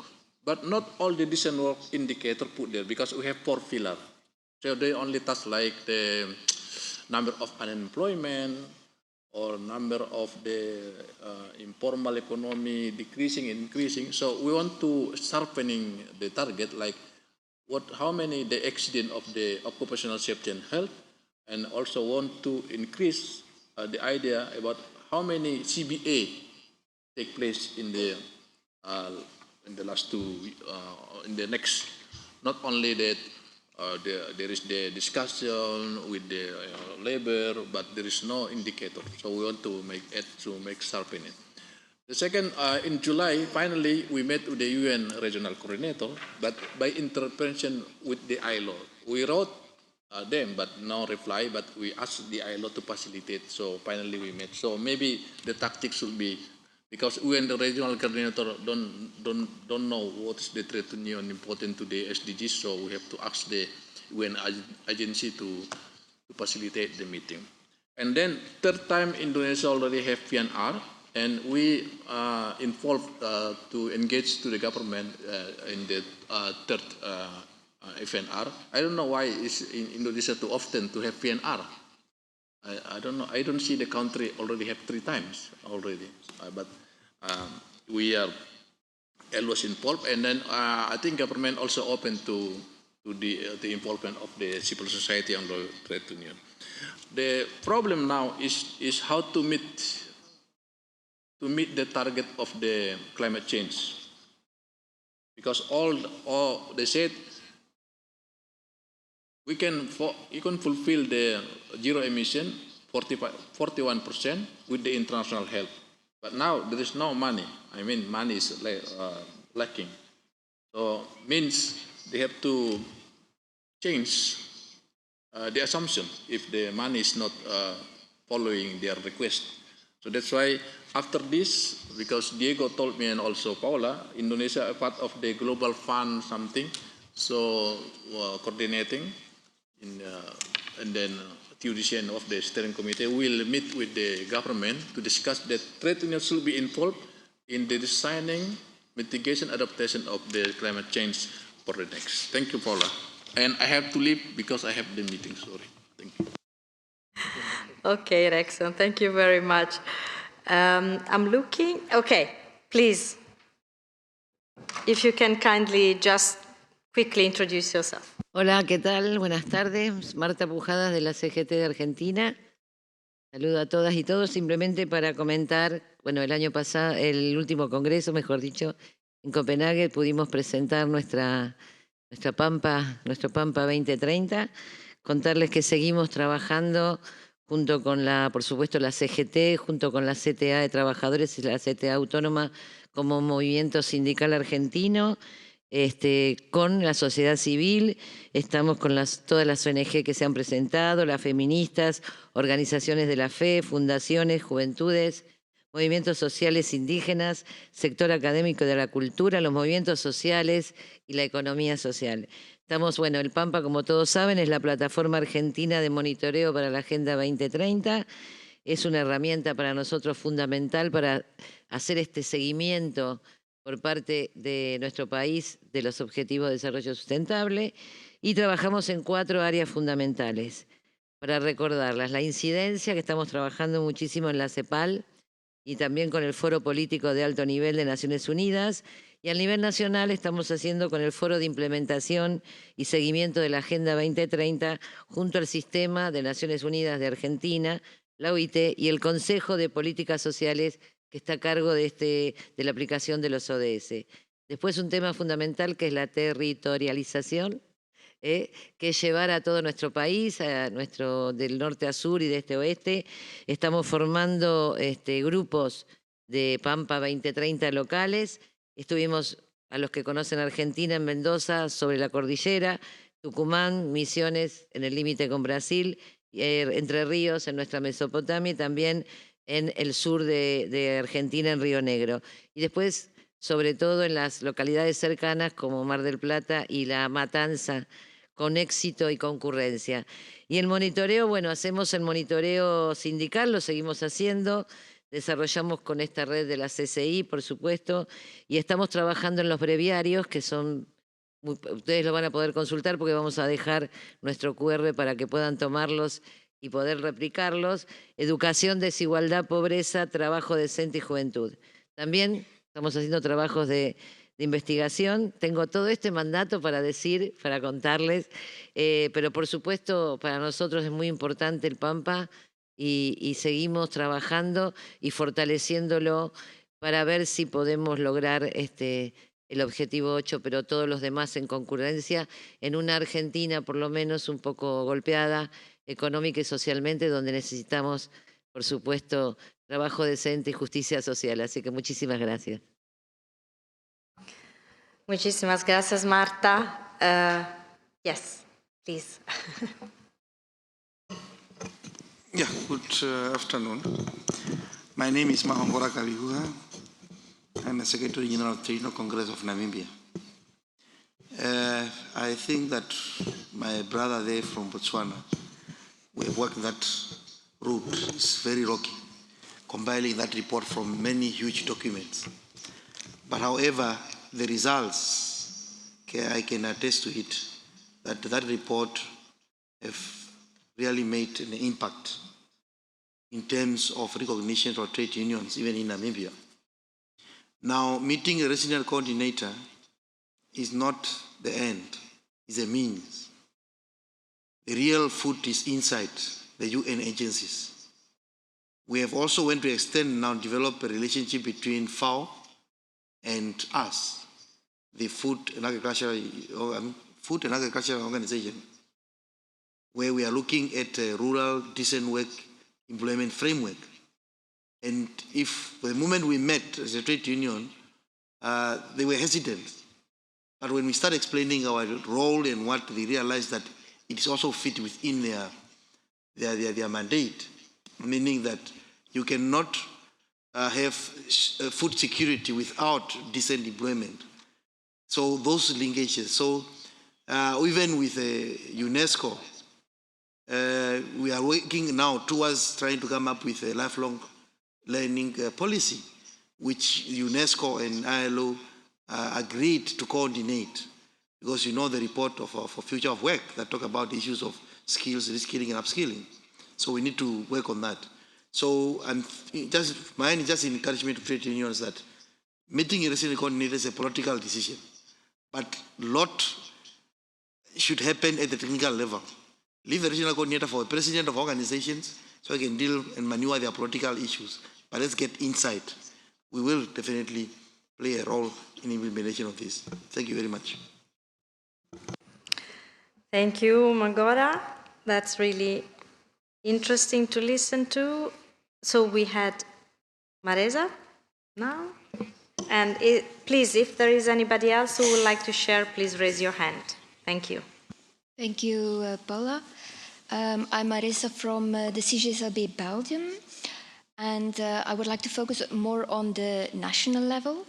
but not all the decent work indicator put there, because we have 4 pillars. So they only touch like the number of unemployment or number of the informal economy decreasing, increasing. So we want to sharpening the target, like how many the accident of the occupational safety and health, and also want to increase the idea about how many CBA take place in the last in the next, not only that there is the discussion with the labor, but there is no indicator. So we want to make sharpen it. The second, in July, finally, we met with the UN regional coordinator, but by intervention with the ILO. We wrote them, but no reply, but we asked the ILO to facilitate, so finally we met. So maybe the tactics should be, because UN, the regional coordinator, don't know what is the trade union important to the SDGs, so we have to ask the UN agency to facilitate the meeting. And then third time, Indonesia already have PNR, and we involved to engage to the government in the third FNR. I don't know why it's in Indonesia too often to have PNR. I don't know. I don't see the country already have 3 times already. But we are always involved, and then I think government also open to the involvement of the civil society and the trade union. The problem now is how to meet the target of the climate change, because all they said you can fulfill the zero emission 41% with the international help, but now there is no money. I mean, money is lacking, so means they have to change the assumption if the money is not following their request. So that's why after this, because Diego told me and also Paula, Indonesia are part of the global fund something, so coordinating and then tuition of the steering committee will meet with the government to discuss that trade unions should be involved in the designing, mitigation, adaptation of the climate change for the next. Thank you, Paula. And I have to leave because I have the meeting, sorry. Thank you. Okay, Rexon, thank you very much. I'm looking, okay, please, if you can kindly just quickly introduce yourself. Hola, ¿qué tal? Buenas tardes. Marta Pujadas de la CGT de Argentina. Saludo a todas y todos. Simplemente para comentar, bueno, el año pasado, el último congreso, mejor dicho, en Copenhague pudimos presentar nuestro Pampa 2030. Contarles que seguimos trabajando junto con por supuesto, la CGT, junto con la CTA de Trabajadores y la CTA Autónoma como movimiento sindical argentino, con la sociedad civil, estamos con todas las ONG que se han presentado, las feministas, organizaciones de la fe, fundaciones, juventudes, movimientos sociales indígenas, sector académico de la cultura, los movimientos sociales y la economía social. Estamos, bueno, el Pampa, como todos saben, es la plataforma argentina de monitoreo para la Agenda 2030. Es una herramienta para nosotros fundamental para hacer este seguimiento por parte de nuestro país de los Objetivos de Desarrollo Sustentable, y trabajamos en 4 áreas fundamentales. Para recordarlas, la incidencia, que estamos trabajando muchísimo en la CEPAL y también con el Foro Político de Alto Nivel de Naciones Unidas, y a nivel nacional estamos haciendo con el Foro de Implementación y Seguimiento de la Agenda 2030 junto al Sistema de Naciones Unidas de Argentina, la OIT y el Consejo de Políticas Sociales, que está a cargo de la aplicación de los ODS. Después un tema fundamental que es la territorialización, que es llevar a todo nuestro país, del norte a sur y de este a oeste. Estamos formando grupos de Pampa 2030 locales. Estuvimos, a los que conocen Argentina, en Mendoza, sobre la cordillera, Tucumán, Misiones, en el límite con Brasil, Entre Ríos, en nuestra Mesopotamia, y también en el sur de Argentina, en Río Negro. Y después, sobre todo en las localidades cercanas como Mar del Plata y La Matanza, con éxito y concurrencia. Y el monitoreo, bueno, hacemos el monitoreo sindical, lo seguimos haciendo, desarrollamos con esta red de la CCI, por supuesto, y estamos trabajando en los breviarios, que son Ustedes lo van a poder consultar porque vamos a dejar nuestro QR para que puedan tomarlos y poder replicarlos. Educación, desigualdad, pobreza, trabajo decente y juventud. También estamos haciendo trabajos de investigación. Tengo todo este mandato para decir, para contarles, pero por supuesto para nosotros es muy importante el Pampa y seguimos trabajando y fortaleciéndolo para ver si podemos lograr el objetivo 8, pero todos los demás en concurrencia, en una Argentina por lo menos un poco golpeada económica y socialmente, donde necesitamos, por supuesto, trabajo decente y justicia social. Así que muchísimas gracias. Muchísimas gracias, Marta. Yes, please. Yeah, good afternoon. My name is Mahongora Kabihuha. I'm the Secretary General of the ITUC Congress of Namibia. I think that my brother there from Botswana, we have worked that route. It's very rocky, compiling that report from many huge documents. But however, the results, I can attest to it, that report have really made an impact in terms of recognition for trade unions, even in Namibia. Now, meeting a regional coordinator is not the end, it's a means. The real food is inside the UN agencies. We have also went to extend now develop a relationship between FAO and us, the Food and Agricultural Organization, where we are looking at a rural decent work employment framework. And if the moment we met as a trade union, they were hesitant. But when we start explaining our role and what they realized that it is also fit within their mandate, meaning that you cannot have food security without decent employment. So those linkages. So even with UNESCO, we are working now towards trying to come up with a lifelong learning policy, which UNESCO and ILO agreed to coordinate, because you know the report for Future of Work that talk about the issues of skills, reskilling and upskilling. So we need to work on that. So mine is just encouragement to trade unions that meeting a regional coordinator is a political decision, but a lot should happen at the technical level. Leave the regional coordinator for the president of organizations so they can deal and maneuver their political issues. But let's get inside. We will definitely play a role in implementation of this. Thank you very much. Thank you, Magora. That's really interesting to listen to. So we had Mareza now. And please, if there is anybody else who would like to share, please raise your hand. Thank you. Thank you, Paula. I'm Marisa from the CGSLB Belgium, and I would like to focus more on the national level.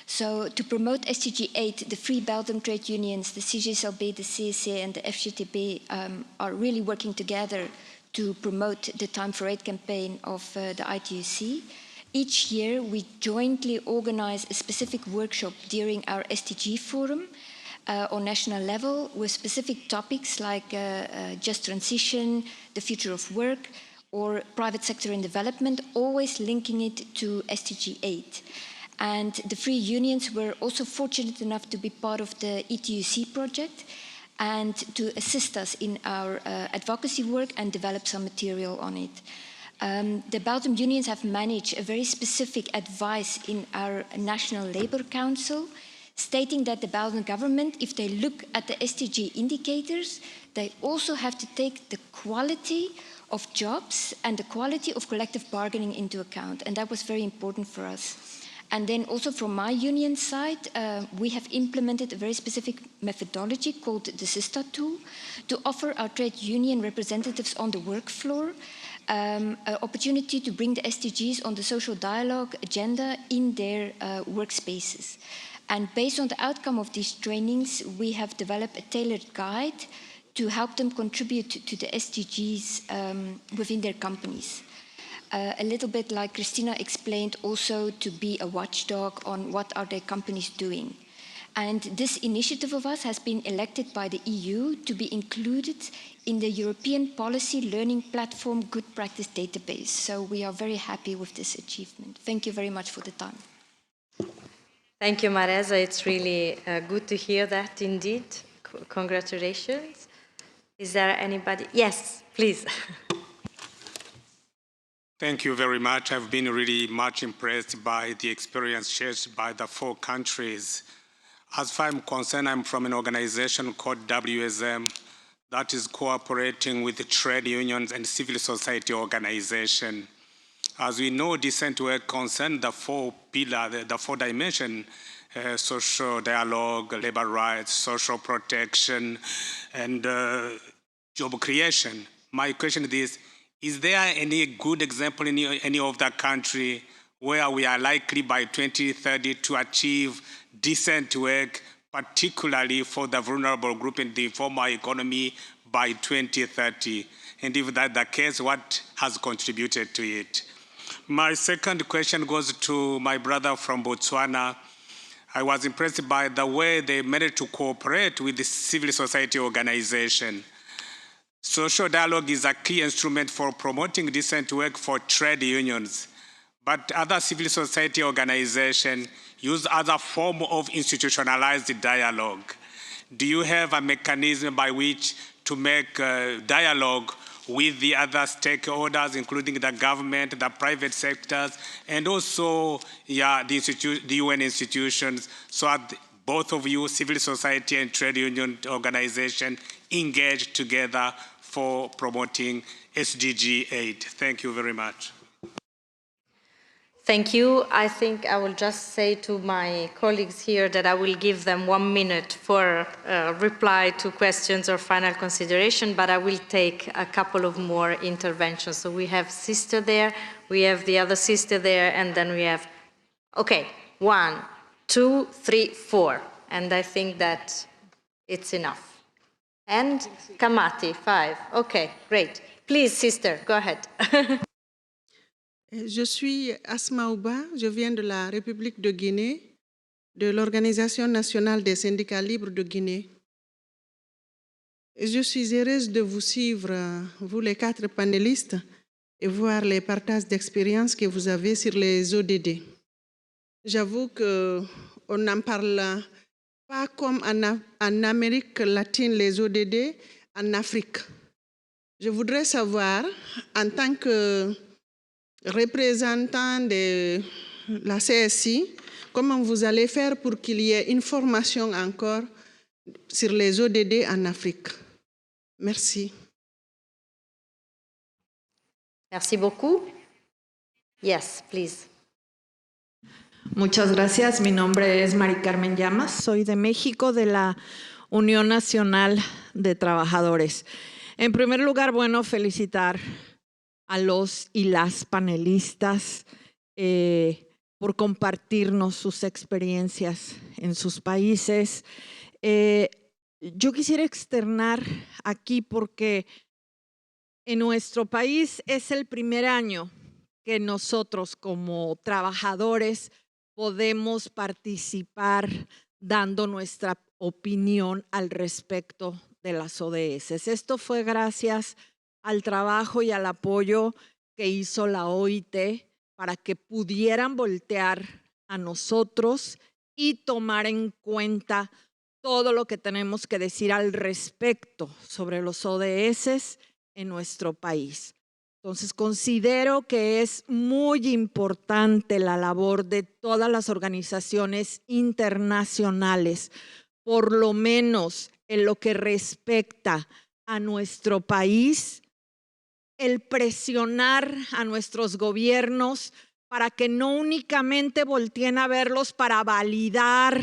So to promote SDG 8, the three Belgium trade unions, the CGSLB, the CSC and the FGTB are really working together to promote the Time for Aid campaign of the ITUC. Each year we jointly organize a specific workshop during our SDG forum on national level with specific topics like just transition, the future of work, or private sector in development, always linking it to SDG 8. And the three unions were also fortunate enough to be part of the ITUC project and to assist us in our advocacy work and develop some material on it. The Belgium unions have managed a very specific advice in our National Labour Council, stating that the Belgian government, if they look at the SDG indicators, they also have to take the quality of jobs and the quality of collective bargaining into account. And that was very important for us. And then also from my union side, we have implemented a very specific methodology called the SISTA tool to offer our trade union representatives on the work floor an opportunity to bring the SDGs on the social dialogue agenda in their workspaces. And based on the outcome of these trainings, we have developed a tailored guide to help them contribute to the SDGs within their companies. A little bit like Christina explained, also to be a watchdog on what are their companies doing. And this initiative of us has been elected by the EU to be included in the European Policy Learning Platform Good Practice Database. So we are very happy with this achievement. Thank you very much for the time. Thank you, Marisa. It's really good to hear that indeed. Congratulations. Is there anybody? Yes, please. Thank you very much. I've been really much impressed by the experience shared by the 4 countries. As far as I'm concerned, I'm from an organization called WSM that is cooperating with the trade unions and civil society organization. As we know, decent work concerns the 4 pillars, the 4 dimensions, social dialogue, labor rights, social protection, and job creation. My question is there any good example in any of the country where we are likely by 2030 to achieve decent work, particularly for the vulnerable group in the informal economy by 2030? And if that's the case, what has contributed to it? My second question goes to my brother from Botswana. I was impressed by the way they managed to cooperate with the civil society organization. Social dialogue is a key instrument for promoting decent work for trade unions, but other civil society organizations use other forms of institutionalized dialogue. Do you have a mechanism by which to make dialogue with the other stakeholders, including the government, the private sectors, and also the UN institutions, so that both of you, civil society and trade union organization, engage together for promoting SDG 8? Thank you very much. Thank you. I think I will just say to my colleagues here that I will give them 1 minute for reply to questions or final consideration, but I will take a couple of more interventions. So we have sister there, we have the other sister there, and then we have, okay, 1, 2, 3, 4. And I think that it's enough. And Kamati, 5. Okay, great. Please, sister, go ahead. Je suis Asma Ouba, je viens de la République de Guinée, de l'Organisation nationale des syndicats libres de Guinée. Je suis heureuse de vous suivre, vous les 4 panélistes, et voir les partages d'expériences que vous avez sur les ODD. J'avoue qu'on n'en parle pas comme en Amérique latine, les ODD, en Afrique. Je voudrais savoir, en tant que représentant de la CSI, comment vous allez faire pour qu'il y ait une formation encore sur les ODD en Afrique. Merci. Merci beaucoup. Yes, please. Muchas gracias. Mi nombre es Mari Carmen Llamas. Soy de México, de la Unión Nacional de Trabajadores. En primer lugar, bueno, felicitar a los y las panelistas por compartirnos sus experiencias en sus países. Yo quisiera externar aquí porque en nuestro país es el primer año que nosotros como trabajadores podemos participar dando nuestra opinión al respecto de las ODS. Esto fue gracias al trabajo y al apoyo que hizo la OIT para que pudieran voltear a nosotros y tomar en cuenta todo lo que tenemos que decir al respecto sobre los ODS en nuestro país. Entonces, considero que es muy importante la labor de todas las organizaciones internacionales, por lo menos en lo que respecta a nuestro país, el presionar a nuestros gobiernos para que no únicamente volteen a verlos para validar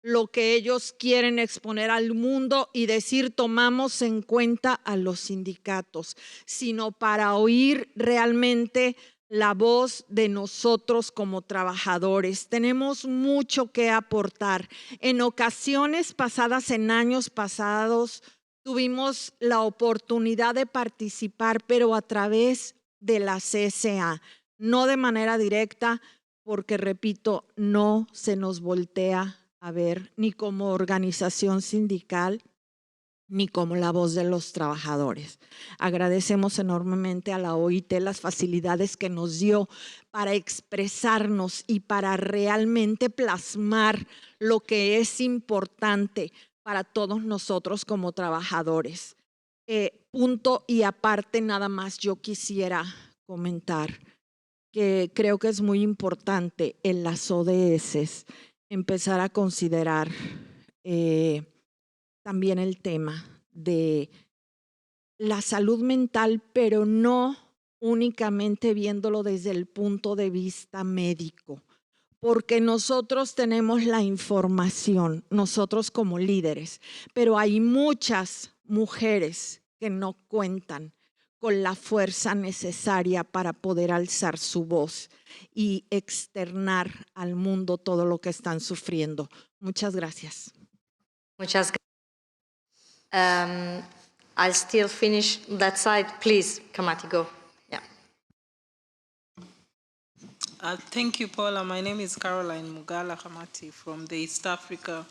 lo que ellos quieren exponer al mundo y decir tomamos en cuenta a los sindicatos, sino para oír realmente la voz de nosotros como trabajadores. Tenemos mucho que aportar. En ocasiones pasadas, en años pasados, tuvimos la oportunidad de participar, pero a través de la CSA, no de manera directa, porque, repito, no se nos voltea ver ni como organización sindical ni como la voz de los trabajadores. Agradecemos enormemente a la OIT las facilidades que nos dio para expresarnos y para realmente plasmar lo que es importante para todos nosotros como trabajadores. Punto y aparte, nada más yo quisiera comentar que creo que es muy importante en las ODS empezar a considerar también el tema de la salud mental, pero no únicamente viéndolo desde el punto de vista médico, porque nosotros tenemos la información, nosotros como líderes, pero hay muchas mujeres que no cuentan con la fuerza necesaria para poder alzar su voz y externar al mundo todo lo que están sufriendo. Muchas gracias. Muchas gracias. I'll still finish that side. Please, Kamati, go. Yeah. Thank you, Paula. My name is Caroline Mugala Kamati from the East Africa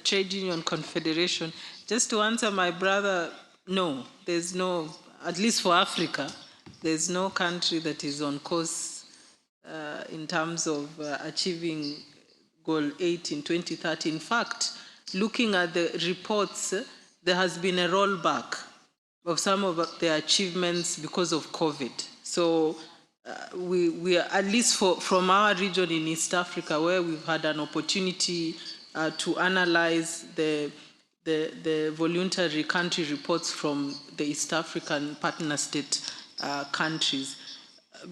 Trade Union Confederation. Just to answer my brother, no, there's no, at least for Africa, there's no country that is on course in terms of achieving Goal 8 in 2030. In fact, looking at the reports, there has been a rollback of some of the achievements because of COVID. So we are, at least from our region in East Africa, where we've had an opportunity to analyze the voluntary country reports from the East African partner state countries.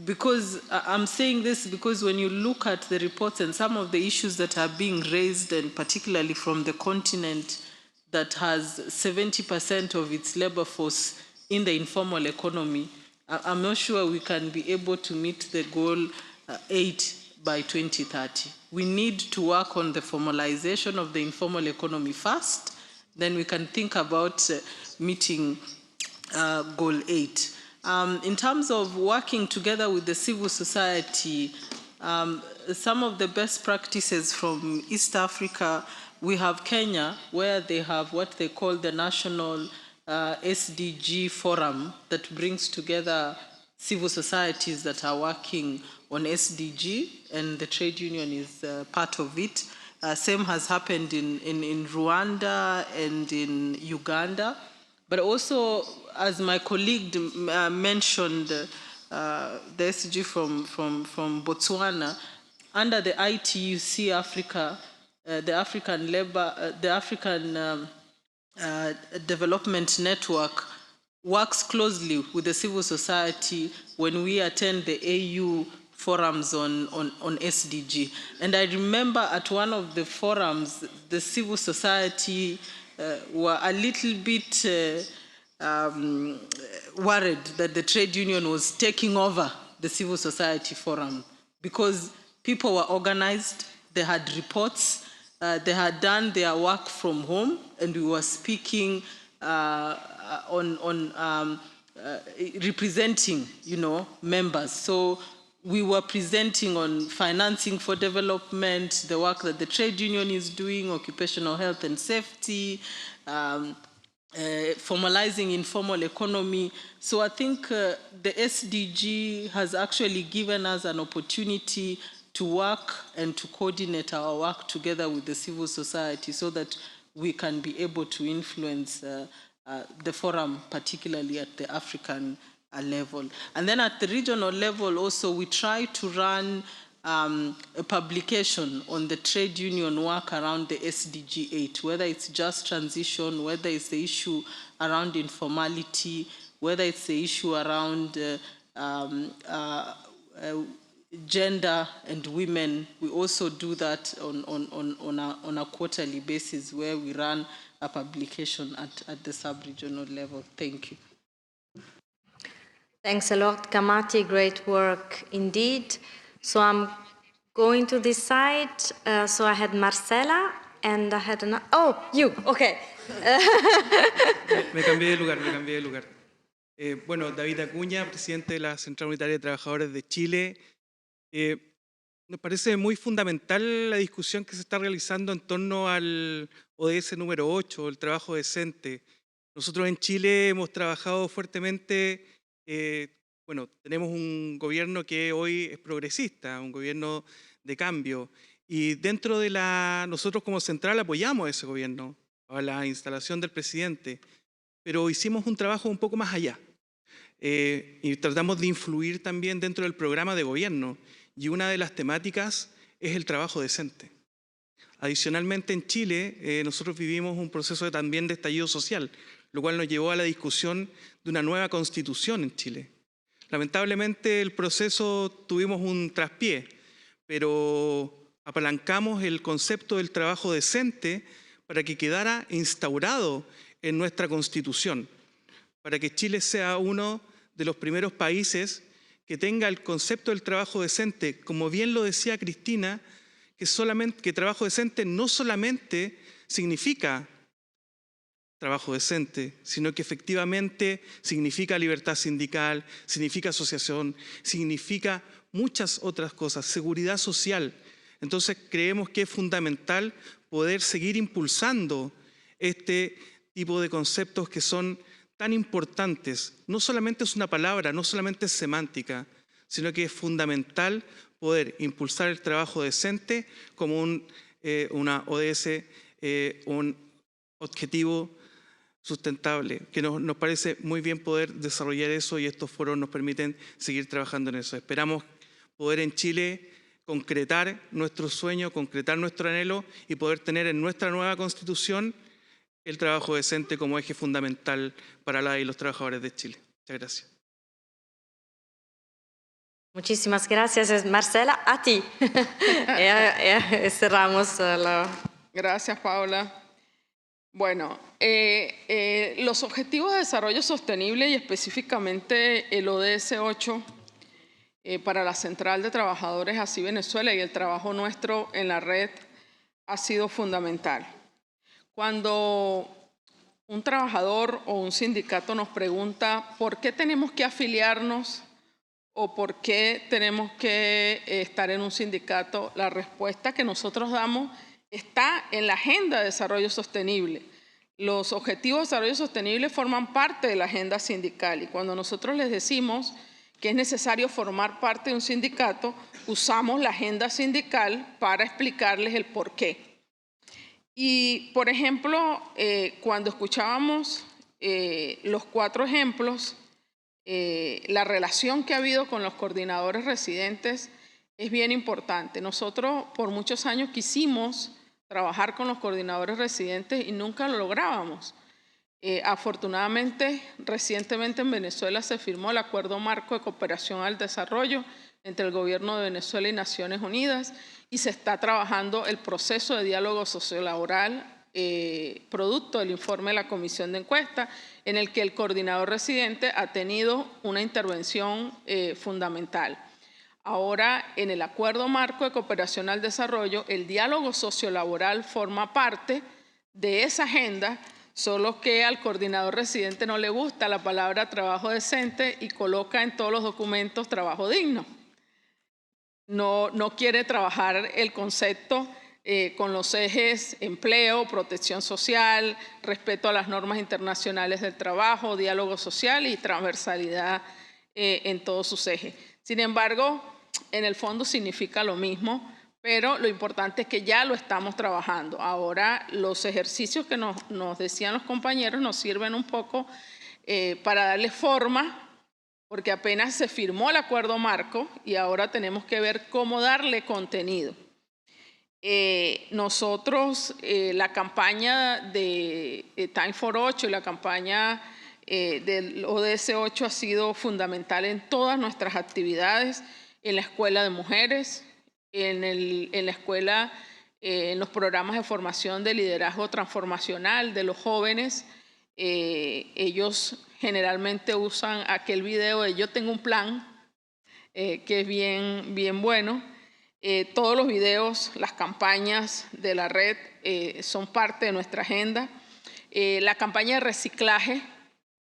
Because I'm saying this because when you look at the reports and some of the issues that are being raised, and particularly from the continent that has 70% of its labor force in the informal economy, I'm not sure we can be able to meet the goal 8 by 2030. We need to work on the formalization of the informal economy first, then we can think about meeting goal 8. In terms of working together with the civil society, some of the best practices from East Africa, we have Kenya, where they have what they call the National SDG Forum that brings together civil societies that are working on SDG, and the trade union is part of it. Same has happened in Rwanda and in Uganda. But also, as my colleague mentioned, the SDG from Botswana, under the ITUC Africa, the African Development Network works closely with the civil society when we attend the AU forums on SDG. And I remember at one of the forums, the civil society were a little bit worried that the trade union was taking over the civil society forum, because people were organized, they had reports, they had done their work from home, and we were speaking on representing, members. So we were presenting on financing for development, the work that the trade union is doing, occupational health and safety, formalizing informal economy. So I think the SDG has actually given us an opportunity to work and to coordinate our work together with the civil society so that we can be able to influence the forum, particularly at the African level. And then at the regional level also, we try to run a publication on the trade union work around the SDG 8, whether it's just transition, whether it's the issue around informality, whether it's the issue around gender and women. We also do that on a quarterly basis, where we run a publication at the sub-regional level. Thank you. Thanks a lot, Kamati. Great work indeed. So I'm going to this side. So I had Marcela and I had another. Oh, you, okay. Me cambié de lugar. Bueno, David Acuña, presidente de la Central Unitaria de Trabajadores de Chile. Nos parece muy fundamental la discusión que se está realizando en torno al ODS número 8, el trabajo decente. Nosotros en Chile hemos trabajado fuertemente, bueno, tenemos un gobierno que hoy es progresista, un gobierno de cambio, y dentro de nosotros como central apoyamos a ese gobierno, a la instalación del presidente, pero hicimos un trabajo un poco más allá. Y tratamos de influir también dentro del programa de gobierno, y una de las temáticas es el trabajo decente. Adicionalmente, en Chile, nosotros vivimos un proceso también de estallido social, lo cual nos llevó a la discusión de una nueva constitución en Chile. Lamentablemente, el proceso tuvimos un traspié, pero apalancamos el concepto del trabajo decente para que quedara instaurado en nuestra constitución, para que Chile sea uno de los primeros países que tenga el concepto del trabajo decente, como bien lo decía Cristina, que trabajo decente no solamente significa trabajo decente, sino que efectivamente significa libertad sindical, significa asociación, significa muchas otras cosas, seguridad social. Entonces creemos que es fundamental poder seguir impulsando este tipo de conceptos que son tan importantes. No solamente es una palabra, no solamente es semántica, sino que es fundamental poder impulsar el trabajo decente como una ODS, un objetivo sustentable, que nos parece muy bien poder desarrollar eso, y estos foros nos permiten seguir trabajando en eso. Esperamos poder en Chile concretar nuestro sueño, concretar nuestro anhelo y poder tener en nuestra nueva Constitución el trabajo decente como eje fundamental para la y los trabajadores de Chile. Muchas gracias. Muchísimas gracias, Marcela. A ti. Cerramos la... Gracias, Paula. Bueno, los Objetivos de Desarrollo Sostenible y específicamente el ODS 8 para la Central de Trabajadores Así Venezuela y el trabajo nuestro en la red ha sido fundamental. Cuando un trabajador o un sindicato nos pregunta por qué tenemos que afiliarnos o por qué tenemos que estar en un sindicato, la respuesta que nosotros damos está en la Agenda de Desarrollo Sostenible. Los Objetivos de Desarrollo Sostenible forman parte de la agenda sindical, y cuando nosotros les decimos que es necesario formar parte de un sindicato, usamos la agenda sindical para explicarles el por qué. Y, por ejemplo, cuando escuchábamos los 4 ejemplos, la relación que ha habido con los coordinadores residentes es bien importante. Nosotros por muchos años quisimos trabajar con los coordinadores residentes y nunca lo lográbamos. Afortunadamente, recientemente en Venezuela se firmó el Acuerdo Marco de Cooperación al Desarrollo entre el Gobierno de Venezuela y Naciones Unidas, y se está trabajando el proceso de diálogo sociolaboral producto del informe de la Comisión de Encuesta, en el que el coordinador residente ha tenido una intervención fundamental. Ahora, en el Acuerdo Marco de Cooperación al Desarrollo, el diálogo sociolaboral forma parte de esa agenda, solo que al coordinador residente no le gusta la palabra trabajo decente y coloca en todos los documentos trabajo digno. No quiere trabajar el concepto con los ejes empleo, protección social, respeto a las normas internacionales del trabajo, diálogo social y transversalidad en todos sus ejes. Sin embargo, en el fondo significa lo mismo, pero lo importante es que ya lo estamos trabajando. Ahora, los ejercicios que nos decían los compañeros nos sirven un poco para darle forma, porque apenas se firmó el acuerdo marco y ahora tenemos que ver cómo darle contenido. Nosotros, la campaña de Time for 8 y la campaña del ODS 8 ha sido fundamental en todas nuestras actividades, en la escuela de mujeres, en la escuela, en los programas de formación de liderazgo transformacional de los jóvenes. Ellos generalmente usan aquel video de Yo tengo un plan, que es bien bueno. Todos los videos, las campañas de la red son parte de nuestra agenda. La campaña de reciclaje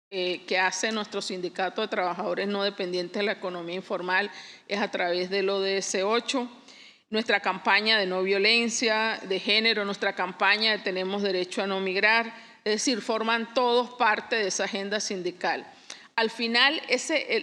que hace nuestro sindicato de trabajadores no dependientes de la economía informal es a través del ODS 8. nuestra campaña de no violencia de género, nuestra campaña de tenemos derecho a no migrar, es decir, forman todos parte de esa agenda sindical. Al final,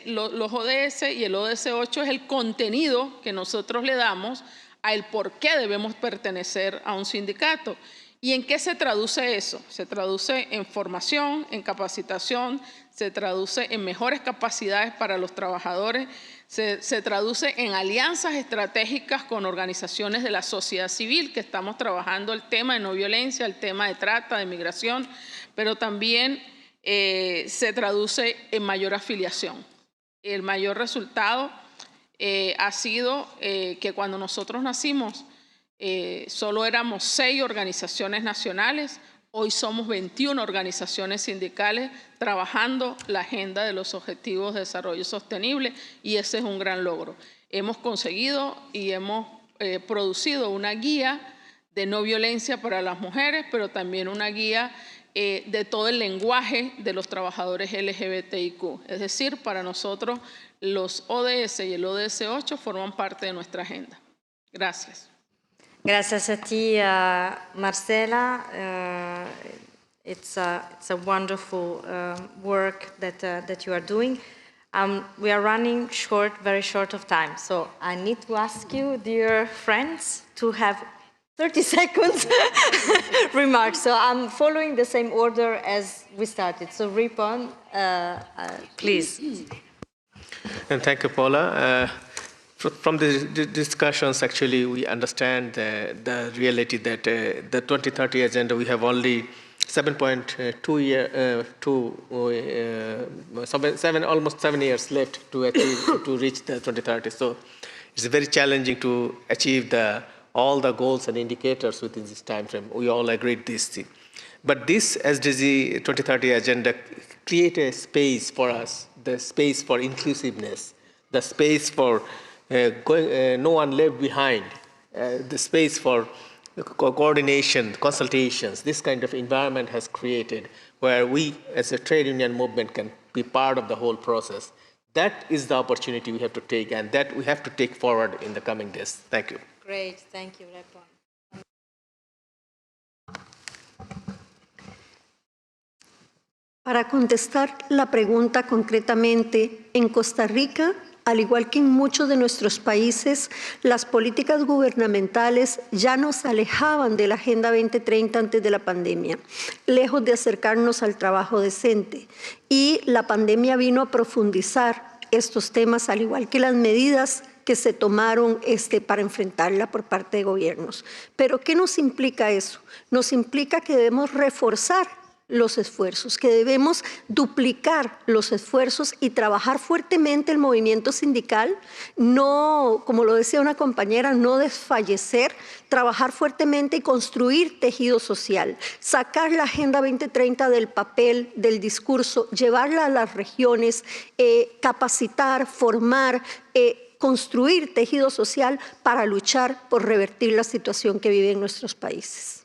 los ODS y el ODS 8 es el contenido que nosotros le damos a el por qué debemos pertenecer a un sindicato. ¿Y en qué se traduce eso? Se traduce en formación, en capacitación, se traduce en mejores capacidades para los trabajadores, se traduce en alianzas estratégicas con organizaciones de la sociedad civil, que estamos trabajando el tema de no violencia, el tema de trata, de migración, pero también se traduce en mayor afiliación. El mayor resultado ha sido que cuando nosotros nacimos solo éramos 6 organizaciones nacionales, hoy somos 21 organizaciones sindicales trabajando la agenda de los Objetivos de Desarrollo Sostenible y ese es un gran logro. Hemos conseguido y hemos producido una guía de no violencia para las mujeres, pero también una guía de todo el lenguaje de los trabajadores LGBTIQ. Es decir, para nosotros los ODS y el ODS 8 forman parte de nuestra agenda. Gracias. Gracias a ti, Marcela. It's a wonderful work that you are doing. We are running very short of time, so I need to ask you, dear friends, to have 30 seconds remarks. So I'm following the same order as we started. So Ripon, please. And thank you, Paula. From the discussions, actually, we understand the reality that the 2030 agenda, we have only almost 7 years left to achieve, to reach the 2030. So it's very challenging to achieve all the goals and indicators within this time frame. We all agreed this thing. But this SDG 2030 agenda create a space for us, the space for inclusiveness, the space for no one left behind, the space for coordination, consultations. This kind of environment has created where we as a trade union movement can be part of the whole process. That is the opportunity we have to take, and that we have to take forward in the coming days. Thank you. Great, thank you, Repon. Para contestar la pregunta concretamente, en Costa Rica, al igual que en muchos de nuestros países, las políticas gubernamentales ya nos alejaban de la Agenda 2030 antes de la pandemia, lejos de acercarnos al trabajo decente. Y la pandemia vino a profundizar estos temas, al igual que las medidas que se tomaron para enfrentarla por parte de gobiernos. Pero ¿qué nos implica eso? Nos implica que debemos reforzar los esfuerzos, que debemos duplicar los esfuerzos y trabajar fuertemente el movimiento sindical, no, como lo decía una compañera, no desfallecer, trabajar fuertemente y construir tejido social, sacar la Agenda 2030 del papel, del discurso, llevarla a las regiones, capacitar, formar, construir tejido social para luchar por revertir la situación que viven nuestros países.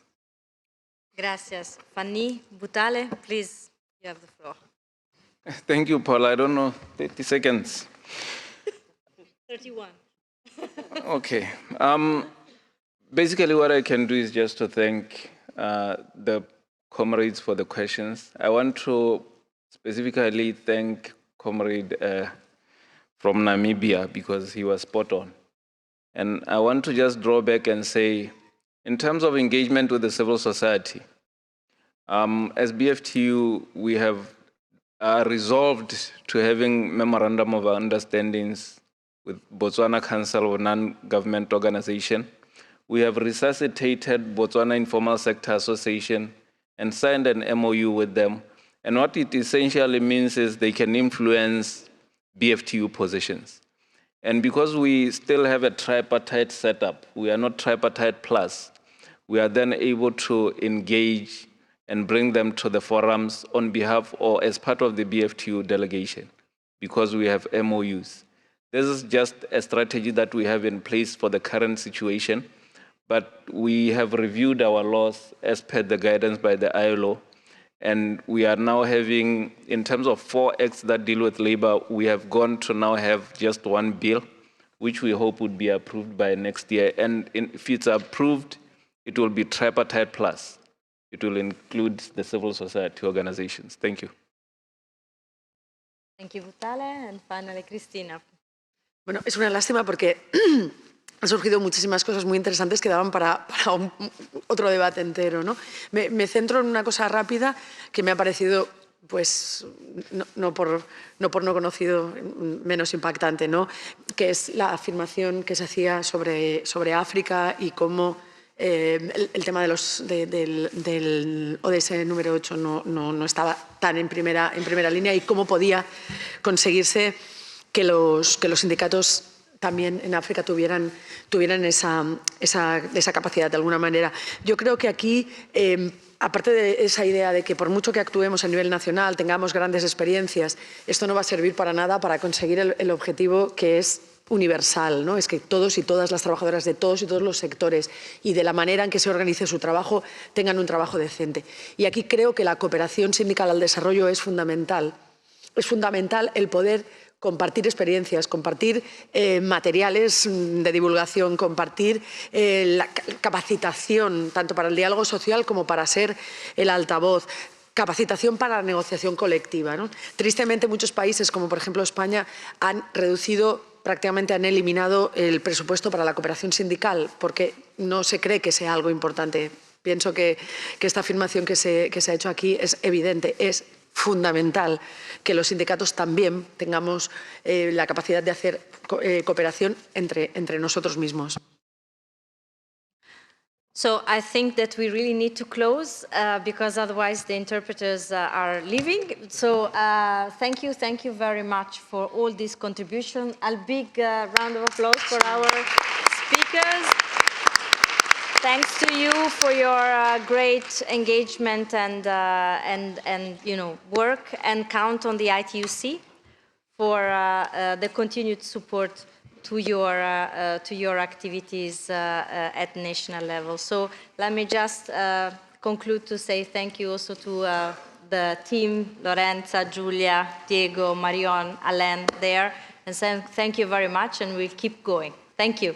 Gracias. Fanny Butale, please, you have the floor. Thank you, Paul. I don't know, 30 seconds. 31. Okay. Basically, what I can do is just to thank the comrades for the questions. I want to specifically thank comrade from Namibia because he was spot on. And I want to just draw back and say, in terms of engagement with the civil society, as BFTU, we have resolved to having memorandum of understandings with Botswana Council of Non-Government Organization. We have resuscitated Botswana Informal Sector Association and signed an MOU with them. And what it essentially means is they can influence BFTU positions. And because we still have a tripartite setup, we are not tripartite plus, we are then able to engage and bring them to the forums on behalf or as part of the BFTU delegation, because we have MOUs. This is just a strategy that we have in place for the current situation, but we have reviewed our laws as per the guidance by the ILO, and we are now having, in terms of 4 acts that deal with labor, we have gone to now have just 1 bill, which we hope would be approved by next year. And if it's approved, it will be tripartite plus. It will include the civil society organizations. Thank you. Thank you, Butale. And finally, Cristina. Bueno, es una lástima porque han surgido muchísimas cosas muy interesantes que daban para otro debate entero, ¿no? Me centro en una cosa rápida que me ha parecido, pues, no por no conocido, menos impactante, ¿no? Que es la afirmación que se hacía sobre África y cómo el tema del ODS número 8 no estaba tan en primera línea y cómo podía conseguirse que los sindicatos también en África tuvieran esa capacidad de alguna manera. Yo creo que aquí, aparte de esa idea de que por mucho que actuemos a nivel nacional, tengamos grandes experiencias, esto no va a servir para nada para conseguir el objetivo que es universal, ¿no? Es que todos y todas las trabajadoras de todos y todos los sectores y de la manera en que se organice su trabajo tengan un trabajo decente. Y aquí creo que la cooperación sindical al desarrollo es fundamental. Es fundamental el poder compartir experiencias, compartir materiales de divulgación, compartir la capacitación, tanto para el diálogo social como para ser el altavoz, capacitación para la negociación colectiva, ¿no? Tristemente, muchos países, como por ejemplo España, prácticamente han eliminado el presupuesto para la cooperación sindical porque no se cree que sea algo importante. Pienso que esta afirmación que se ha hecho aquí es evidente, es fundamental que los sindicatos también tengamos la capacidad de hacer cooperación entre nosotros mismos. So I think that we really need to close because otherwise the interpreters are leaving. So thank you very much for all these contributions. A big round of applause for our speakers. Thanks to you for your great engagement and work, and count on the ITUC for the continued support to your activities at national level. So let me just conclude to say thank you also to the team, Lorenza, Giulia, Diego, Marion, Alain there, and thank you very much, and we'll keep going. Thank you.